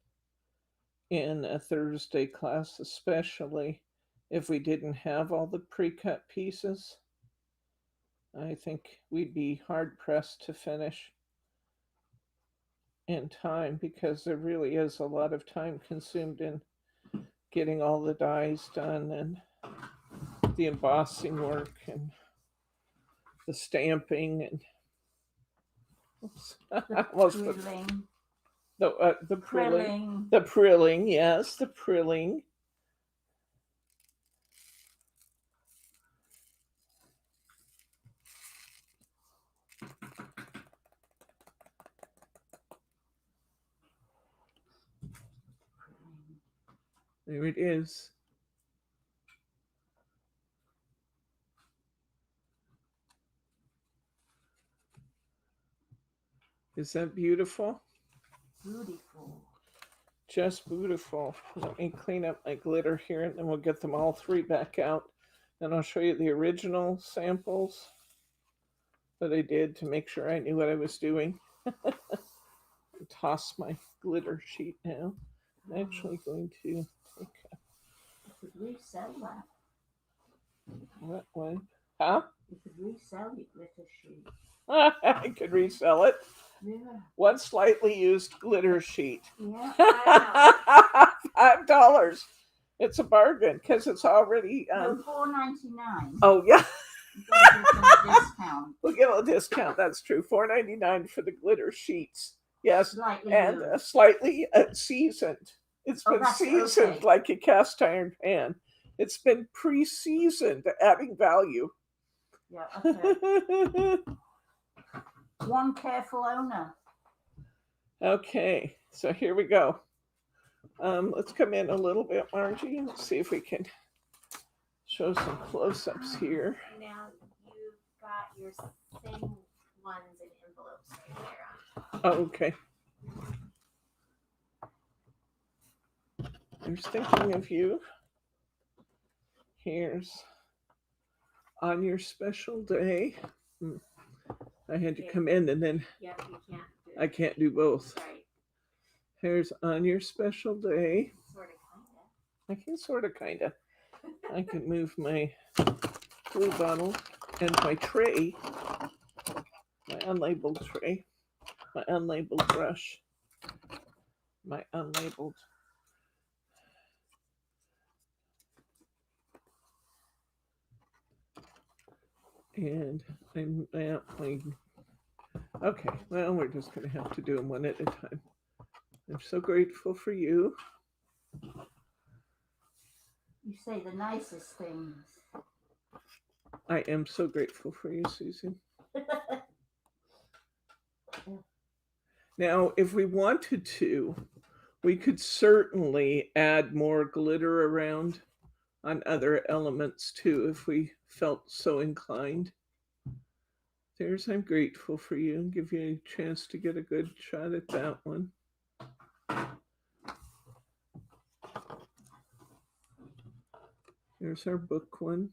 Speaker 1: in a Thursday class, especially if we didn't have all the pre-cut pieces. I think we'd be hard pressed to finish in time because there really is a lot of time consumed in getting all the dies done and the embossing work and the stamping and oops,
Speaker 3: Prilling.
Speaker 1: the prilling. The prilling, yes, the prilling. There it is. Is that beautiful?
Speaker 3: Beautiful.
Speaker 1: Just beautiful. Let me clean up my glitter here and then we'll get them all 3 back out. And I'll show you the original samples that I did to make sure I knew what I was doing. Toss my glitter sheet now. I'm actually going to take
Speaker 3: You could resell that.
Speaker 1: What one? Huh?
Speaker 3: You could resell your glitter sheet.
Speaker 1: I could resell it.
Speaker 3: Yeah.
Speaker 1: 1 slightly used glitter sheet.
Speaker 3: Yeah.
Speaker 1: $5. It's a bargain because it's already
Speaker 3: No, $4.99.
Speaker 1: Oh yeah.
Speaker 3: You've got to give them a discount.
Speaker 1: We'll give a discount. That's true. $4.99 for the glitter sheets. Yes,
Speaker 3: Slightly
Speaker 1: and
Speaker 3: used.
Speaker 1: Slightly seasoned. It's been seasoned
Speaker 3: okay.
Speaker 1: like a cast iron pan. It's been pre-seasoned, adding value.
Speaker 3: Yeah, okay. One careful owner.
Speaker 1: Okay, so here we go. Let's come in a little bit, Margie. Let's see if we can show some close-ups here.
Speaker 2: Now you've got your same ones in envelopes right there.
Speaker 1: Oh, okay. I was thinking of you. Here's on your special day. I had to come in and then
Speaker 2: Yep, you can't do it.
Speaker 1: I can't do both.
Speaker 2: Right.
Speaker 1: Here's on your special day.
Speaker 2: Sort of, kind of.
Speaker 1: I can sort of, kind of. I can move my glue bottle and my tray, my unlabeled tray, my unlabeled brush, my unlabeled. And I'm playing. Okay, well, we're just going to have to do them one at a time. I'm so grateful for you.
Speaker 3: You say the nicest things.
Speaker 1: I am so grateful for you, Susan. Now, if we wanted to, we could certainly add more glitter around on other elements too, if we felt so inclined. There's I'm grateful for you and give you a chance to get a good shot at that one. Here's our book one.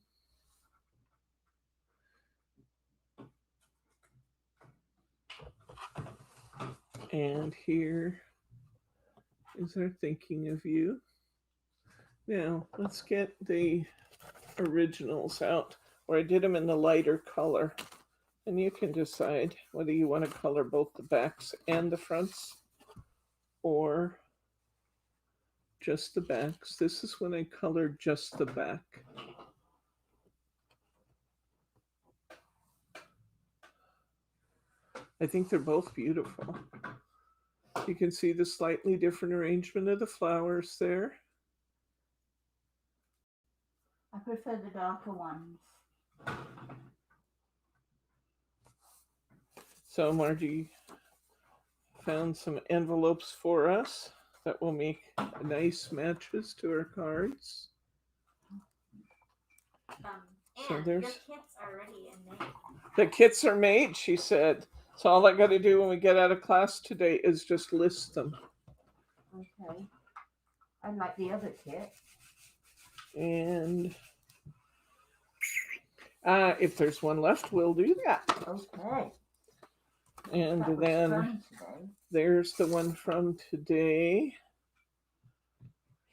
Speaker 1: And here is our thinking of you. Now, let's get the originals out, or I did them in the lighter color. And you can decide whether you want to color both the backs and the fronts or just the backs. This is when I colored just the back. I think they're both beautiful. You can see the slightly different arrangement of the flowers there.
Speaker 3: I prefer the darker ones.
Speaker 1: So Margie found some envelopes for us that will make nice matches to our cards. So
Speaker 2: And
Speaker 1: there's
Speaker 2: your kits are ready and made.
Speaker 1: the kits are made, she said. So all I got to do when we get out of class today is just list them.
Speaker 3: Okay. I like the other kit.
Speaker 1: And if there's one left, we'll do that.
Speaker 3: Okay.
Speaker 1: And
Speaker 3: That was
Speaker 1: then
Speaker 3: fun today.
Speaker 1: there's the one from today.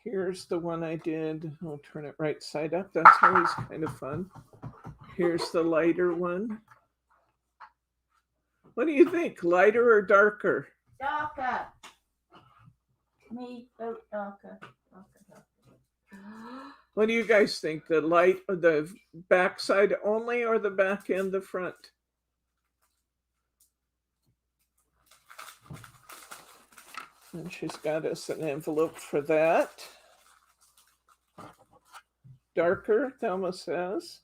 Speaker 1: Here's the one I did. I'll turn it right side up. That's always kind of fun. Here's the lighter one. What do you think? Lighter or darker?
Speaker 3: Darker. Me, go darker. Darker.
Speaker 1: What do you guys think? The light, the back side only, or the back and the front? And she's got us an envelope for that. Darker, Thelma says.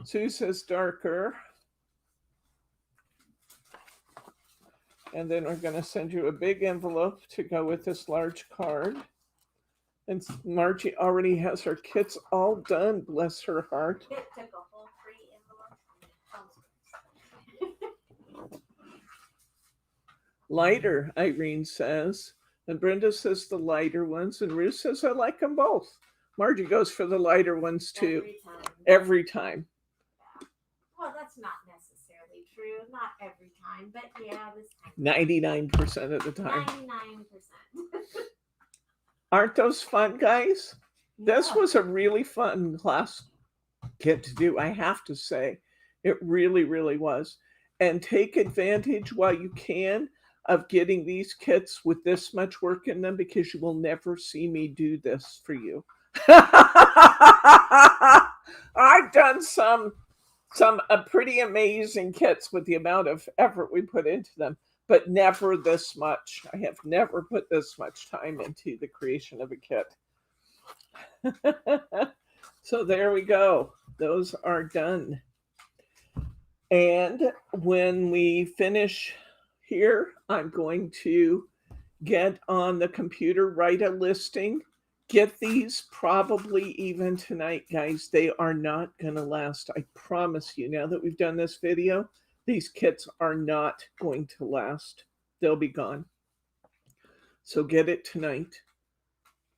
Speaker 1: Sue says darker. And then we're going to send you a big envelope to go with this large card. And Margie already has her kits all done, bless her heart.
Speaker 2: It took a whole free envelope.
Speaker 1: Lighter, Irene says. And Brenda says the lighter ones. And Ruth says, I like them both. Margie goes for the lighter ones too. Every time.
Speaker 2: Well, that's not necessarily true. Not every time, but yeah, this time.
Speaker 1: 99% of the time.
Speaker 2: 99%.
Speaker 1: Aren't those fun, guys? This
Speaker 3: Yeah.
Speaker 1: was a really fun class kit to do, I have to say. It really, really was. And take advantage while you can of getting these kits with this much work in them, because you will never see me do this for you. I've done some pretty amazing kits with the amount of effort we put into them, but never this much. I have never put this much time into the creation of a kit. So there we go. Those are done. And when we finish here, I'm going to get on the computer, write a listing, get these probably even tonight, guys. They are not going to last. I promise you, now that we've done this video, these kits are not going to last. They'll be gone. So get it tonight.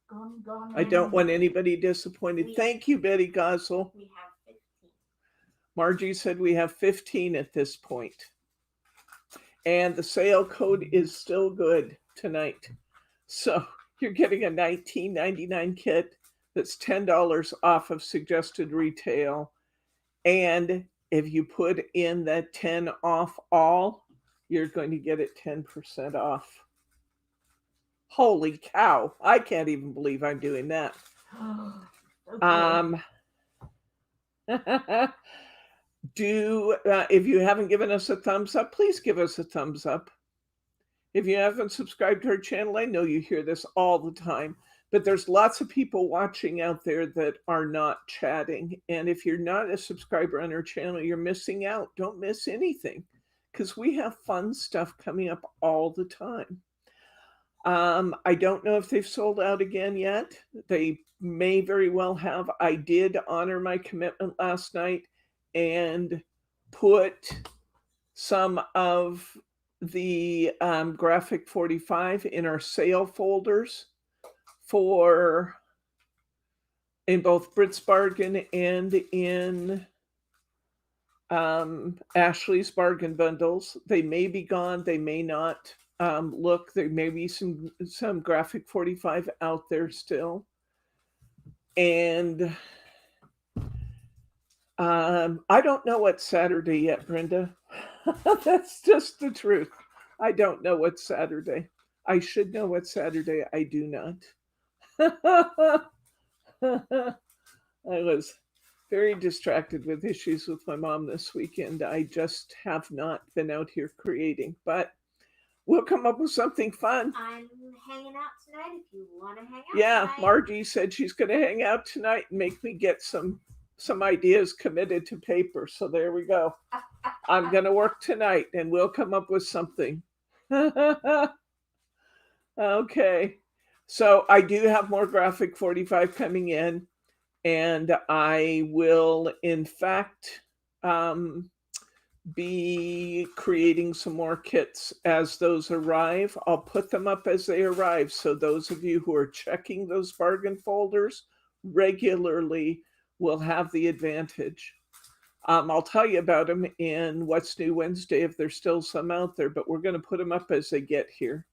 Speaker 3: Gone.
Speaker 1: I don't want anybody disappointed. Thank you, Betty Gosel.
Speaker 2: We have 15.
Speaker 1: Margie said we have 15 at this point. And the sale code is still good tonight. So you're getting a $19.99 kit that's $10 off of suggested retail. And if you put in that 10 off all, you're going to get it 10% off. Holy cow. I can't even believe I'm doing that. If you haven't given us a thumbs up, please give us a thumbs up. If you haven't subscribed to our channel, I know you hear this all the time, but there's lots of people watching out there that are not chatting. And if you're not a subscriber on our channel, you're missing out. Don't miss anything because we have fun stuff coming up all the time. I don't know if they've sold out again yet. They may very well have. I did honor my commitment last night and put some of the graphic 45 in our sale folders for in both Brit's Bargain and in Ashley's Bargain Bundles. They may be gone, they may not. Look, there may be some graphic 45 out there still. And I don't know what's Saturday yet, Brenda. That's just the truth. I don't know what's Saturday. I should know what's Saturday. I do not. I was very distracted with issues with my mom this weekend. I just have not been out here creating, but we'll come up with something fun.
Speaker 2: I'm hanging out tonight if you want to hang out.
Speaker 1: Yeah,
Speaker 2: tonight.
Speaker 1: Margie said she's going to hang out tonight and make me get some ideas committed to paper. So there we go. I'm going to work tonight and we'll come up with something. Okay. So I do have more graphic 45 coming in, and I will, in fact, be creating some more kits as those arrive. I'll put them up as they arrive. So those of you who are checking those bargain folders regularly will have the advantage. I'll tell you about them in What's New Wednesday if there's still some out there, but we're going to put them up as they get here.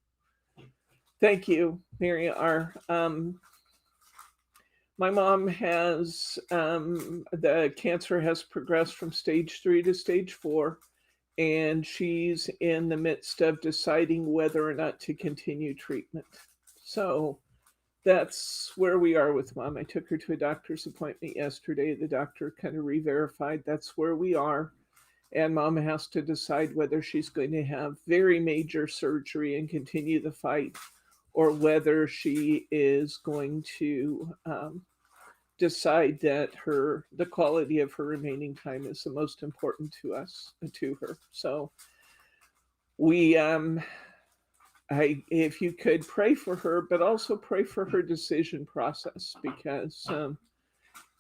Speaker 1: Thank you, Mary R. My mom has, the cancer has progressed from stage 3 to stage 4, and she's in the midst of deciding whether or not to continue treatment. So that's where we are with Mom. I took her to a doctor's appointment yesterday. The doctor kind of re-verified that's where we are. And Mom has to decide whether she's going to have very major surgery and continue the fight, or whether she is going to decide that the quality of her remaining time is the most important to her. So we, if you could pray for her, but also pray for her decision process, because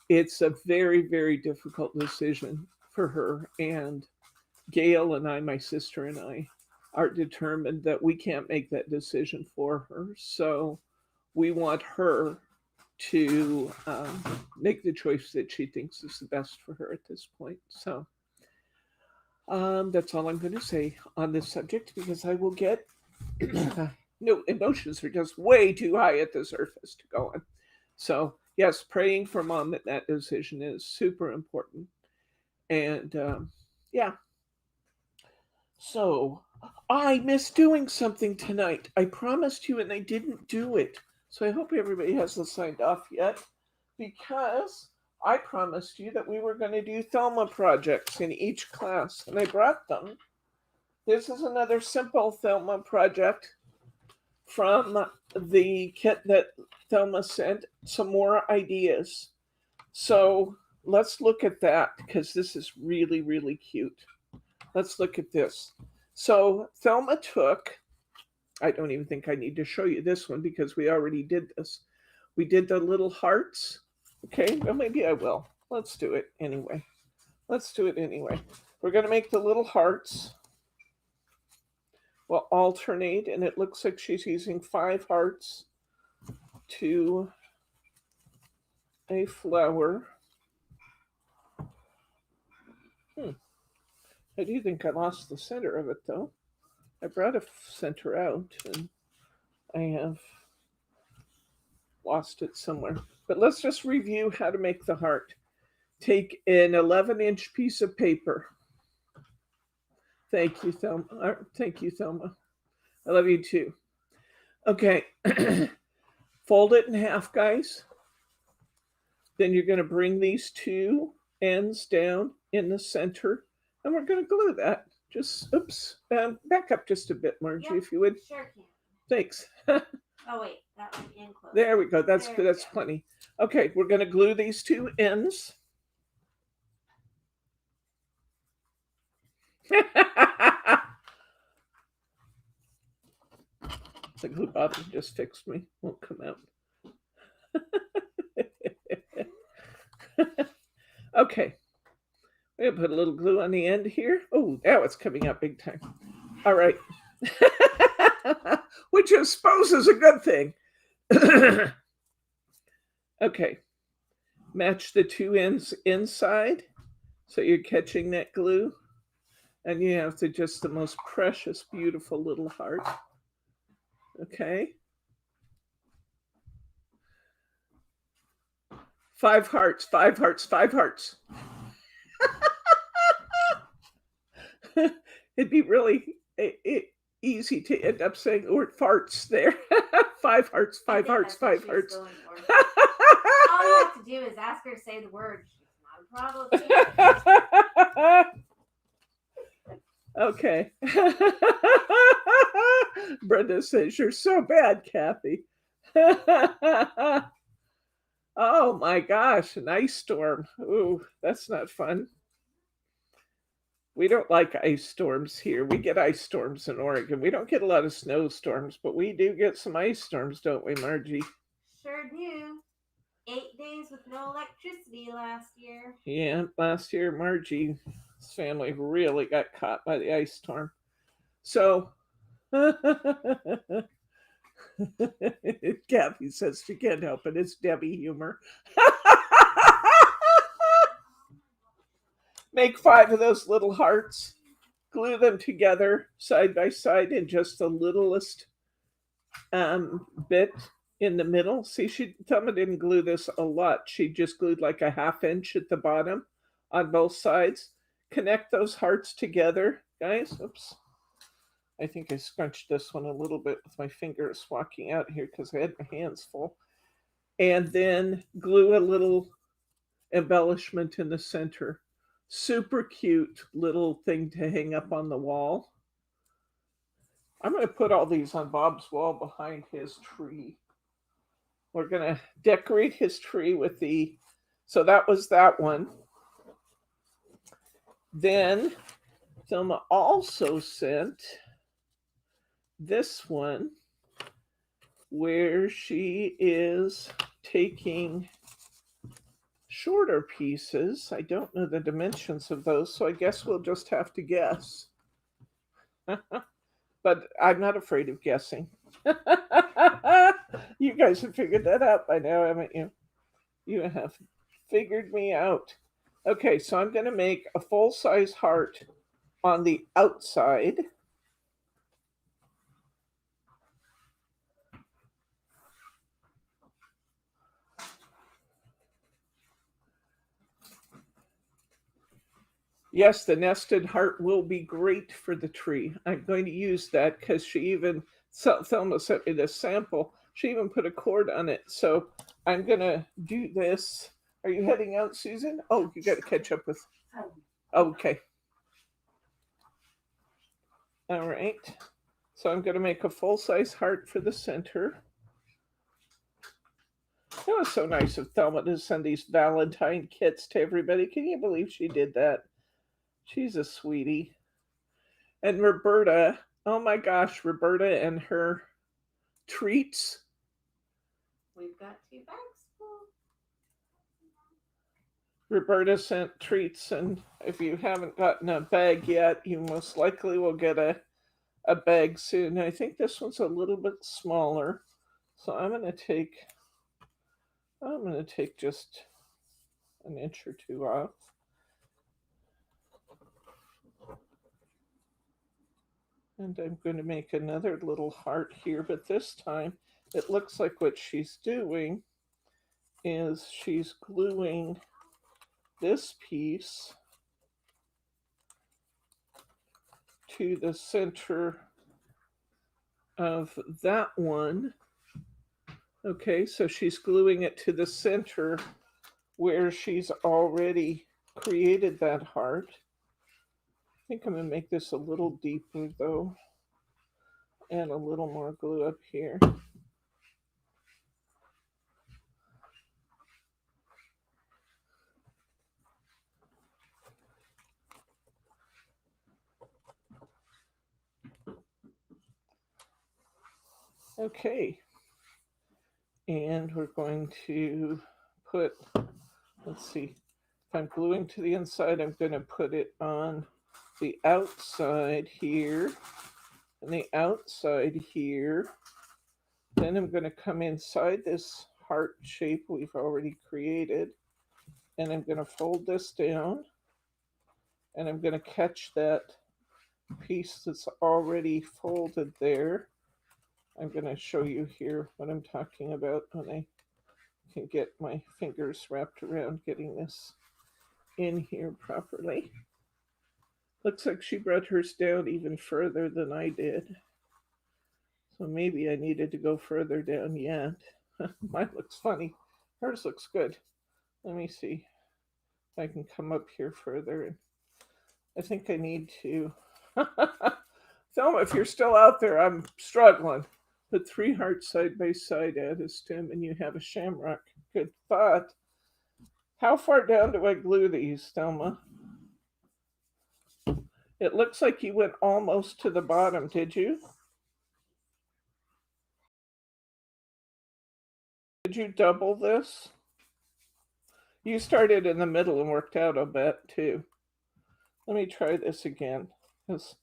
Speaker 1: it's a very, very difficult decision for her. And Gail and I, my sister and I, are determined that we can't make that decision for her. So we want her to make the choice that she thinks is the best for her at this point. So that's all I'm going to say on this subject, because I will get no, emotions are just way too high at the surface to go on. So yes, praying for Mom that decision is super important. And yeah. So I missed doing something tonight. I promised you and I didn't do it. So I hope everybody hasn't signed off yet, because I promised you that we were going to do Thelma projects in each class, and I brought them. This is another simple Thelma project from the kit that Thelma sent, some more ideas. So let's look at that, because this is really, really cute. Let's look at this. So Thelma took, I don't even think I need to show you this one because we already did this. We did the little hearts. Okay, well, maybe I will. Let's do it anyway. We're going to make the little hearts. We'll alternate, and it looks like she's using 5 hearts to a flower. I do think I lost the center of it, though. I brought a center out, and I have lost it somewhere. But let's just review how to make the heart. Take an 11-inch piece of paper. Thank you, Thelma. Thank you, Thelma. I love you too. Okay. Fold it in half, guys. Then you're going to bring these 2 ends down in the center, and we're going to glue that. Just, oops, back up just a bit, Margie,
Speaker 2: Yep,
Speaker 1: if you would.
Speaker 2: sure can.
Speaker 1: Thanks.
Speaker 2: Oh wait, that one in close.
Speaker 1: There we go. That's
Speaker 2: There we
Speaker 1: that's
Speaker 2: go.
Speaker 1: plenty. Okay, we're going to glue these two ends. The glue bottom just fixed me. Won't come out. Okay. We're going to put a little glue on the end here. Oh, now it's coming out big time. All right. Which I suppose is a good thing. Okay. Match the two ends inside so you're catching that glue. And you have just the most precious, beautiful little heart. Okay. 5 hearts, 5 hearts, 5 hearts. It'd be really easy to end up saying the word farts there. 5 hearts, 5 hearts, 5 hearts.
Speaker 2: All you have to do is ask her to say the word. It's not a problem.
Speaker 1: Okay. Brenda says, "You're so bad, Kathy." Oh my gosh, an ice storm. Ooh, that's not fun. We don't like ice storms here. We get ice storms in Oregon. We don't get a lot of snowstorms, but we do get some ice storms, don't we, Margie?
Speaker 2: Sure do. 8 days with no electricity last year.
Speaker 1: Yeah, last year Margie's family really got caught by the ice storm. So Kathy says she can't help it. It's Debbie humor. Make 5 of those little hearts. Glue them together side by side in just the littlest bit in the middle. See, Thelma didn't glue this a lot. She just glued like a 1/2 inch at the bottom on both sides. Connect those hearts together, guys. Oops. I think I scrunched this one a little bit with my fingers walking out here because I had my hands full. And then glue a little embellishment in the center. Super cute little thing to hang up on the wall. I'm going to put all these on Bob's wall behind his tree. We're going to decorate his tree with so that was that one. Then Thelma also sent this one where she is taking shorter pieces. I don't know the dimensions of those, so I guess we'll just have to guess. But I'm not afraid of guessing. You guys have figured that out by now, haven't you? You have figured me out. Okay, so I'm going to make a full-size heart on the outside. Yes, the nested heart will be great for the tree. I'm going to use that because Thelma sent me this sample. She even put a cord on it. So I'm going to do this. Are you heading out, Susan? Oh, you got to catch up with. Okay. All right. So I'm going to make a full-size heart for the center. It was so nice of Thelma to send these Valentine kits to everybody. Can you believe she did that? She's a sweetie. And Roberta, oh my gosh, Roberta and her treats.
Speaker 2: We've got 2 bags full.
Speaker 1: Roberta sent treats, and if you haven't gotten a bag yet, you most likely will get a bag soon. I think this one's a little bit smaller. So I'm going to take just an inch or 2 off. And I'm going to make another little heart here, but this time it looks like what she's doing is she's gluing this piece to the center of that one. Okay, so she's gluing it to the center where she's already created that heart. think I'm going to make this a little deeper though, and a little more glue up here. Okay, and we're going to put, let's see, if I'm gluing to the inside, I'm going to put it on the outside here and the outside here. Then I'm going to come inside this heart shape we've already created, and I'm going to fold this down, and I'm going to catch that piece that's already folded there. I'm going to show you here what I'm talking about when I can get my fingers wrapped around getting this in here properly. Looks like she brought hers down even further than I did. So maybe I needed to go further down yet. Mine looks funny. Hers looks good. Let me see if I can come up here further. I think I need to. Thelma, if you're still out there, I'm struggling. Put 3 hearts side by side at a stem and you have a shamrock. Good thought. How far down do I glue these, Thelma? It looks like you went almost to the bottom, did you? Did you double this? You started in the middle and worked out a bit too. Let me try this again, because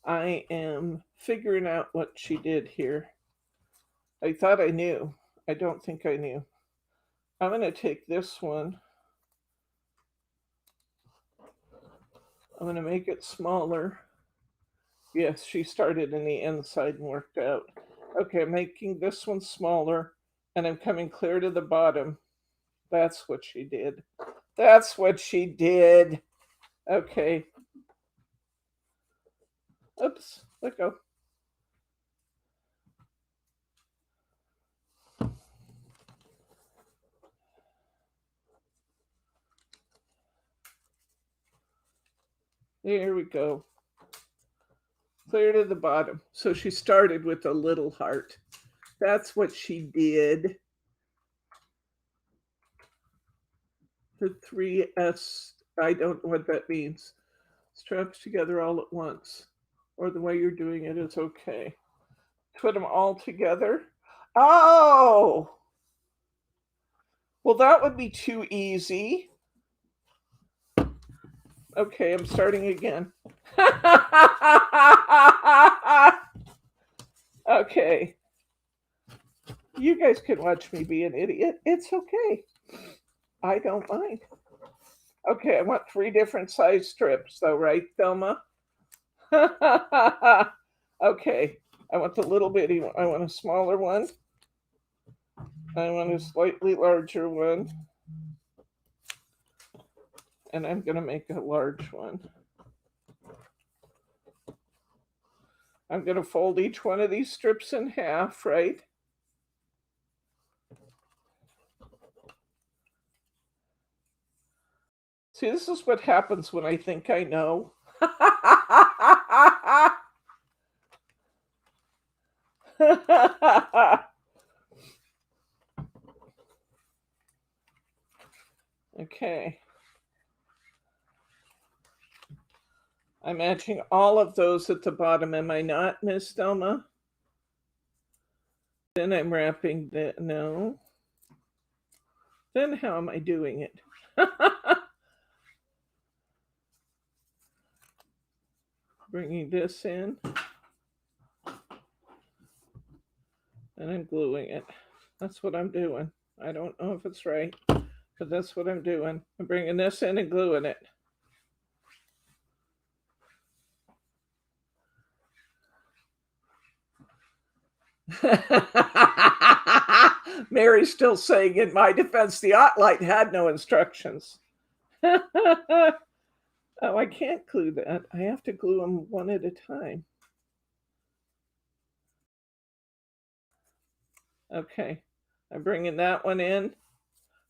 Speaker 1: I am figuring out what she did here. I thought I knew. I don't think I knew. I'm going to take this one. I'm going to make it smaller. Yes, she started in the inside and worked out. Okay, I'm making this one smaller, and I'm coming clear to the bottom. That's what she did. That's what she did. Okay. Oops, let go. There we go. Clear to the bottom. So she started with a little heart. That's what she did. The 3S, I don't know what that means. Straps together all at once. Or the way you're doing it is okay. Put them all together. Oh! Well, that would be too easy. Okay, I'm starting again. Okay. You guys can watch me be an idiot. It's okay. I don't mind. Okay, I want 3 different size strips though, right, Thelma? Okay, I want the little bitty one. I want a smaller one. I want a slightly larger one. And I'm going to make a large one. I'm going to fold each one of these strips in half, right? See, this is what happens when I think I know. Okay. I'm matching all of those at the bottom, am I not, Miss Thelma? Then I'm wrapping the, no. Then how am I doing it? Bringing this in. And I'm gluing it. That's what I'm doing. I don't know if it's right, but that's what I'm doing. I'm bringing this in and gluing it. Mary's still saying, in my defense, the Otlight had no instructions. Oh, I can't glue that. I have to glue them one at a time. Okay, I'm bringing that one in.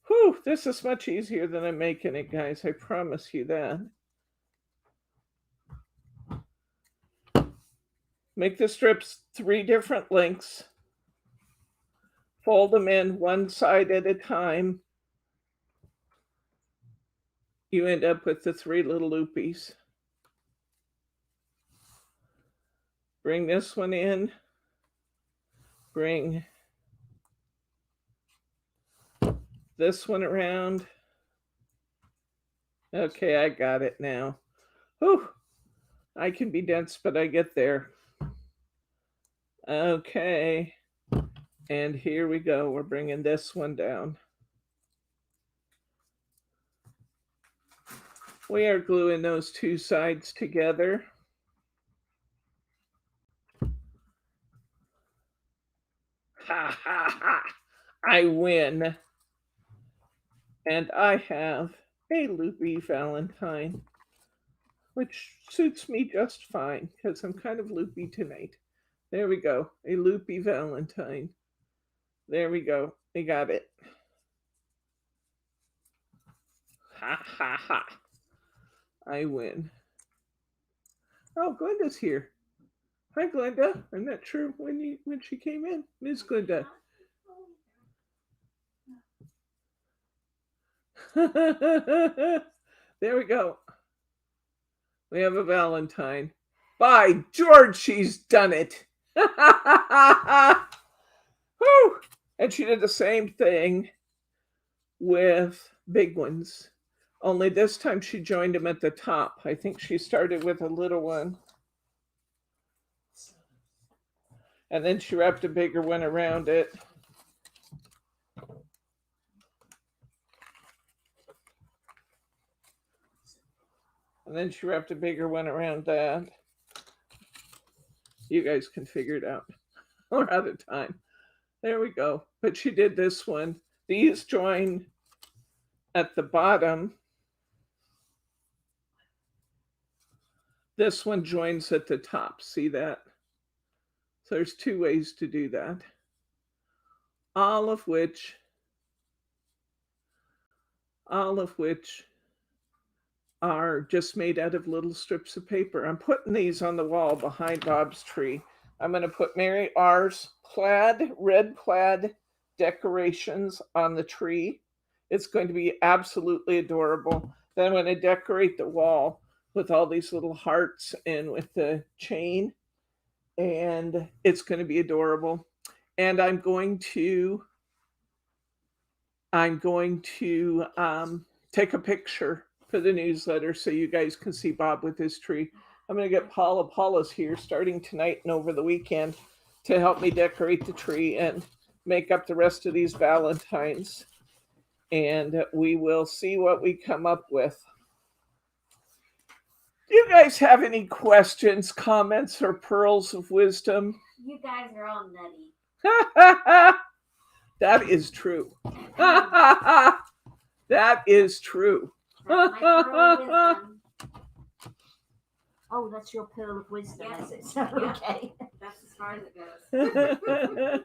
Speaker 1: Whew, this is much easier than I'm making it, guys. I promise you that. Make the strips 3 different lengths. Fold them in one side at a time. You end up with the 3 little loopies. Bring this one in. Bring this one around. Okay, I got it now. Whew. I can be dense, but I get there. Okay. And here we go. We're bringing this one down. We are gluing those 2 sides together. Ha ha ha! I win. And I have a loopy Valentine, which suits me just fine because I'm kind of loopy tonight. There we go. A loopy Valentine. There we go. We got it. Ha ha ha. I win. Oh, Glenda's here. Hi, Glenda. I'm not sure when she came in. Miss Glenda. There we go. We have a Valentine. By George, she's done it. Woo! And she did the same thing with big ones. Only this time she joined them at the top. I think she started with a little one. And then she wrapped a bigger one around it. And then she wrapped a bigger one around that. You guys can figure it out. We're out of time. There we go. But she did this one. These join at the bottom. This one joins at the top. See that? So there's 2 ways to do that. All of which are just made out of little strips of paper. I'm putting these on the wall behind Bob's tree. I'm going to put Mary R's red plaid decorations on the tree. It's going to be absolutely adorable. Then I'm going to decorate the wall with all these little hearts and with the chain. And it's going to be adorable. And I'm going to take a picture for the newsletter so you guys can see Bob with his tree. I'm going to get Paula's here starting tonight and over the weekend to help me decorate the tree and make up the rest of these Valentines. And we will see what we come up with. Do you guys have any questions, comments, or pearls of wisdom?
Speaker 2: You guys are all nutty.
Speaker 1: That is true. That is true.
Speaker 2: That's my pearl of wisdom.
Speaker 3: Oh, that's your pearl of wisdom,
Speaker 2: Yeah.
Speaker 3: is it?
Speaker 2: Yeah.
Speaker 3: Okay.
Speaker 2: That's as far as it goes.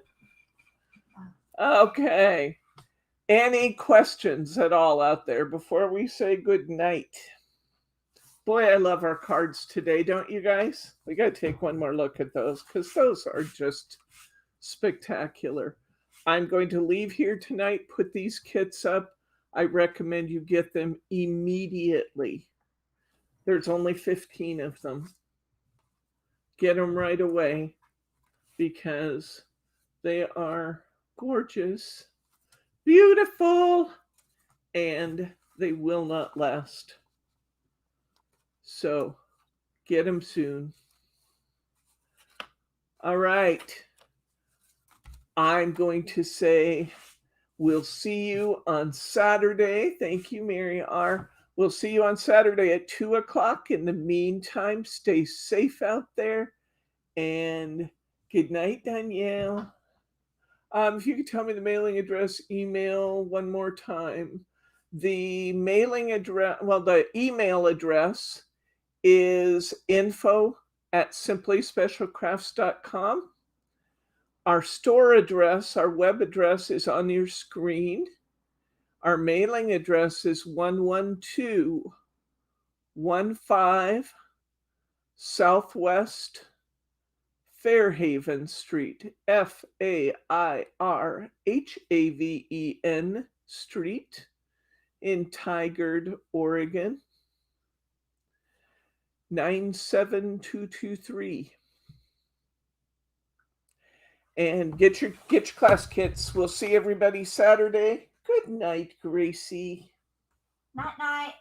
Speaker 1: Okay. Any questions at all out there before we say good night? Boy, I love our cards today, don't you guys? We got to take one more look at those because those are just spectacular. I'm going to leave here tonight, put these kits up. I recommend you get them immediately. There's only 15 of them. Get them right away because they are gorgeous, beautiful, and they will not last. So get them soon. All right. I'm going to say we'll see you on Saturday. Thank you, Mary R. We'll see you on Saturday at 2 o'clock. In the meantime, stay safe out there. And good night, Danielle. If you could tell me the mailing address, email one more time. The mailing address, the email address is info@simplyspecialcrafts.com. Our store address, our web address is on your screen. Our mailing address is 11215 Southwest Fairhaven Street, Fairhaven Street in Tigard, Oregon, 97223. And get your class kits. We'll see everybody Saturday. Good night, Gracie.
Speaker 3: Night night.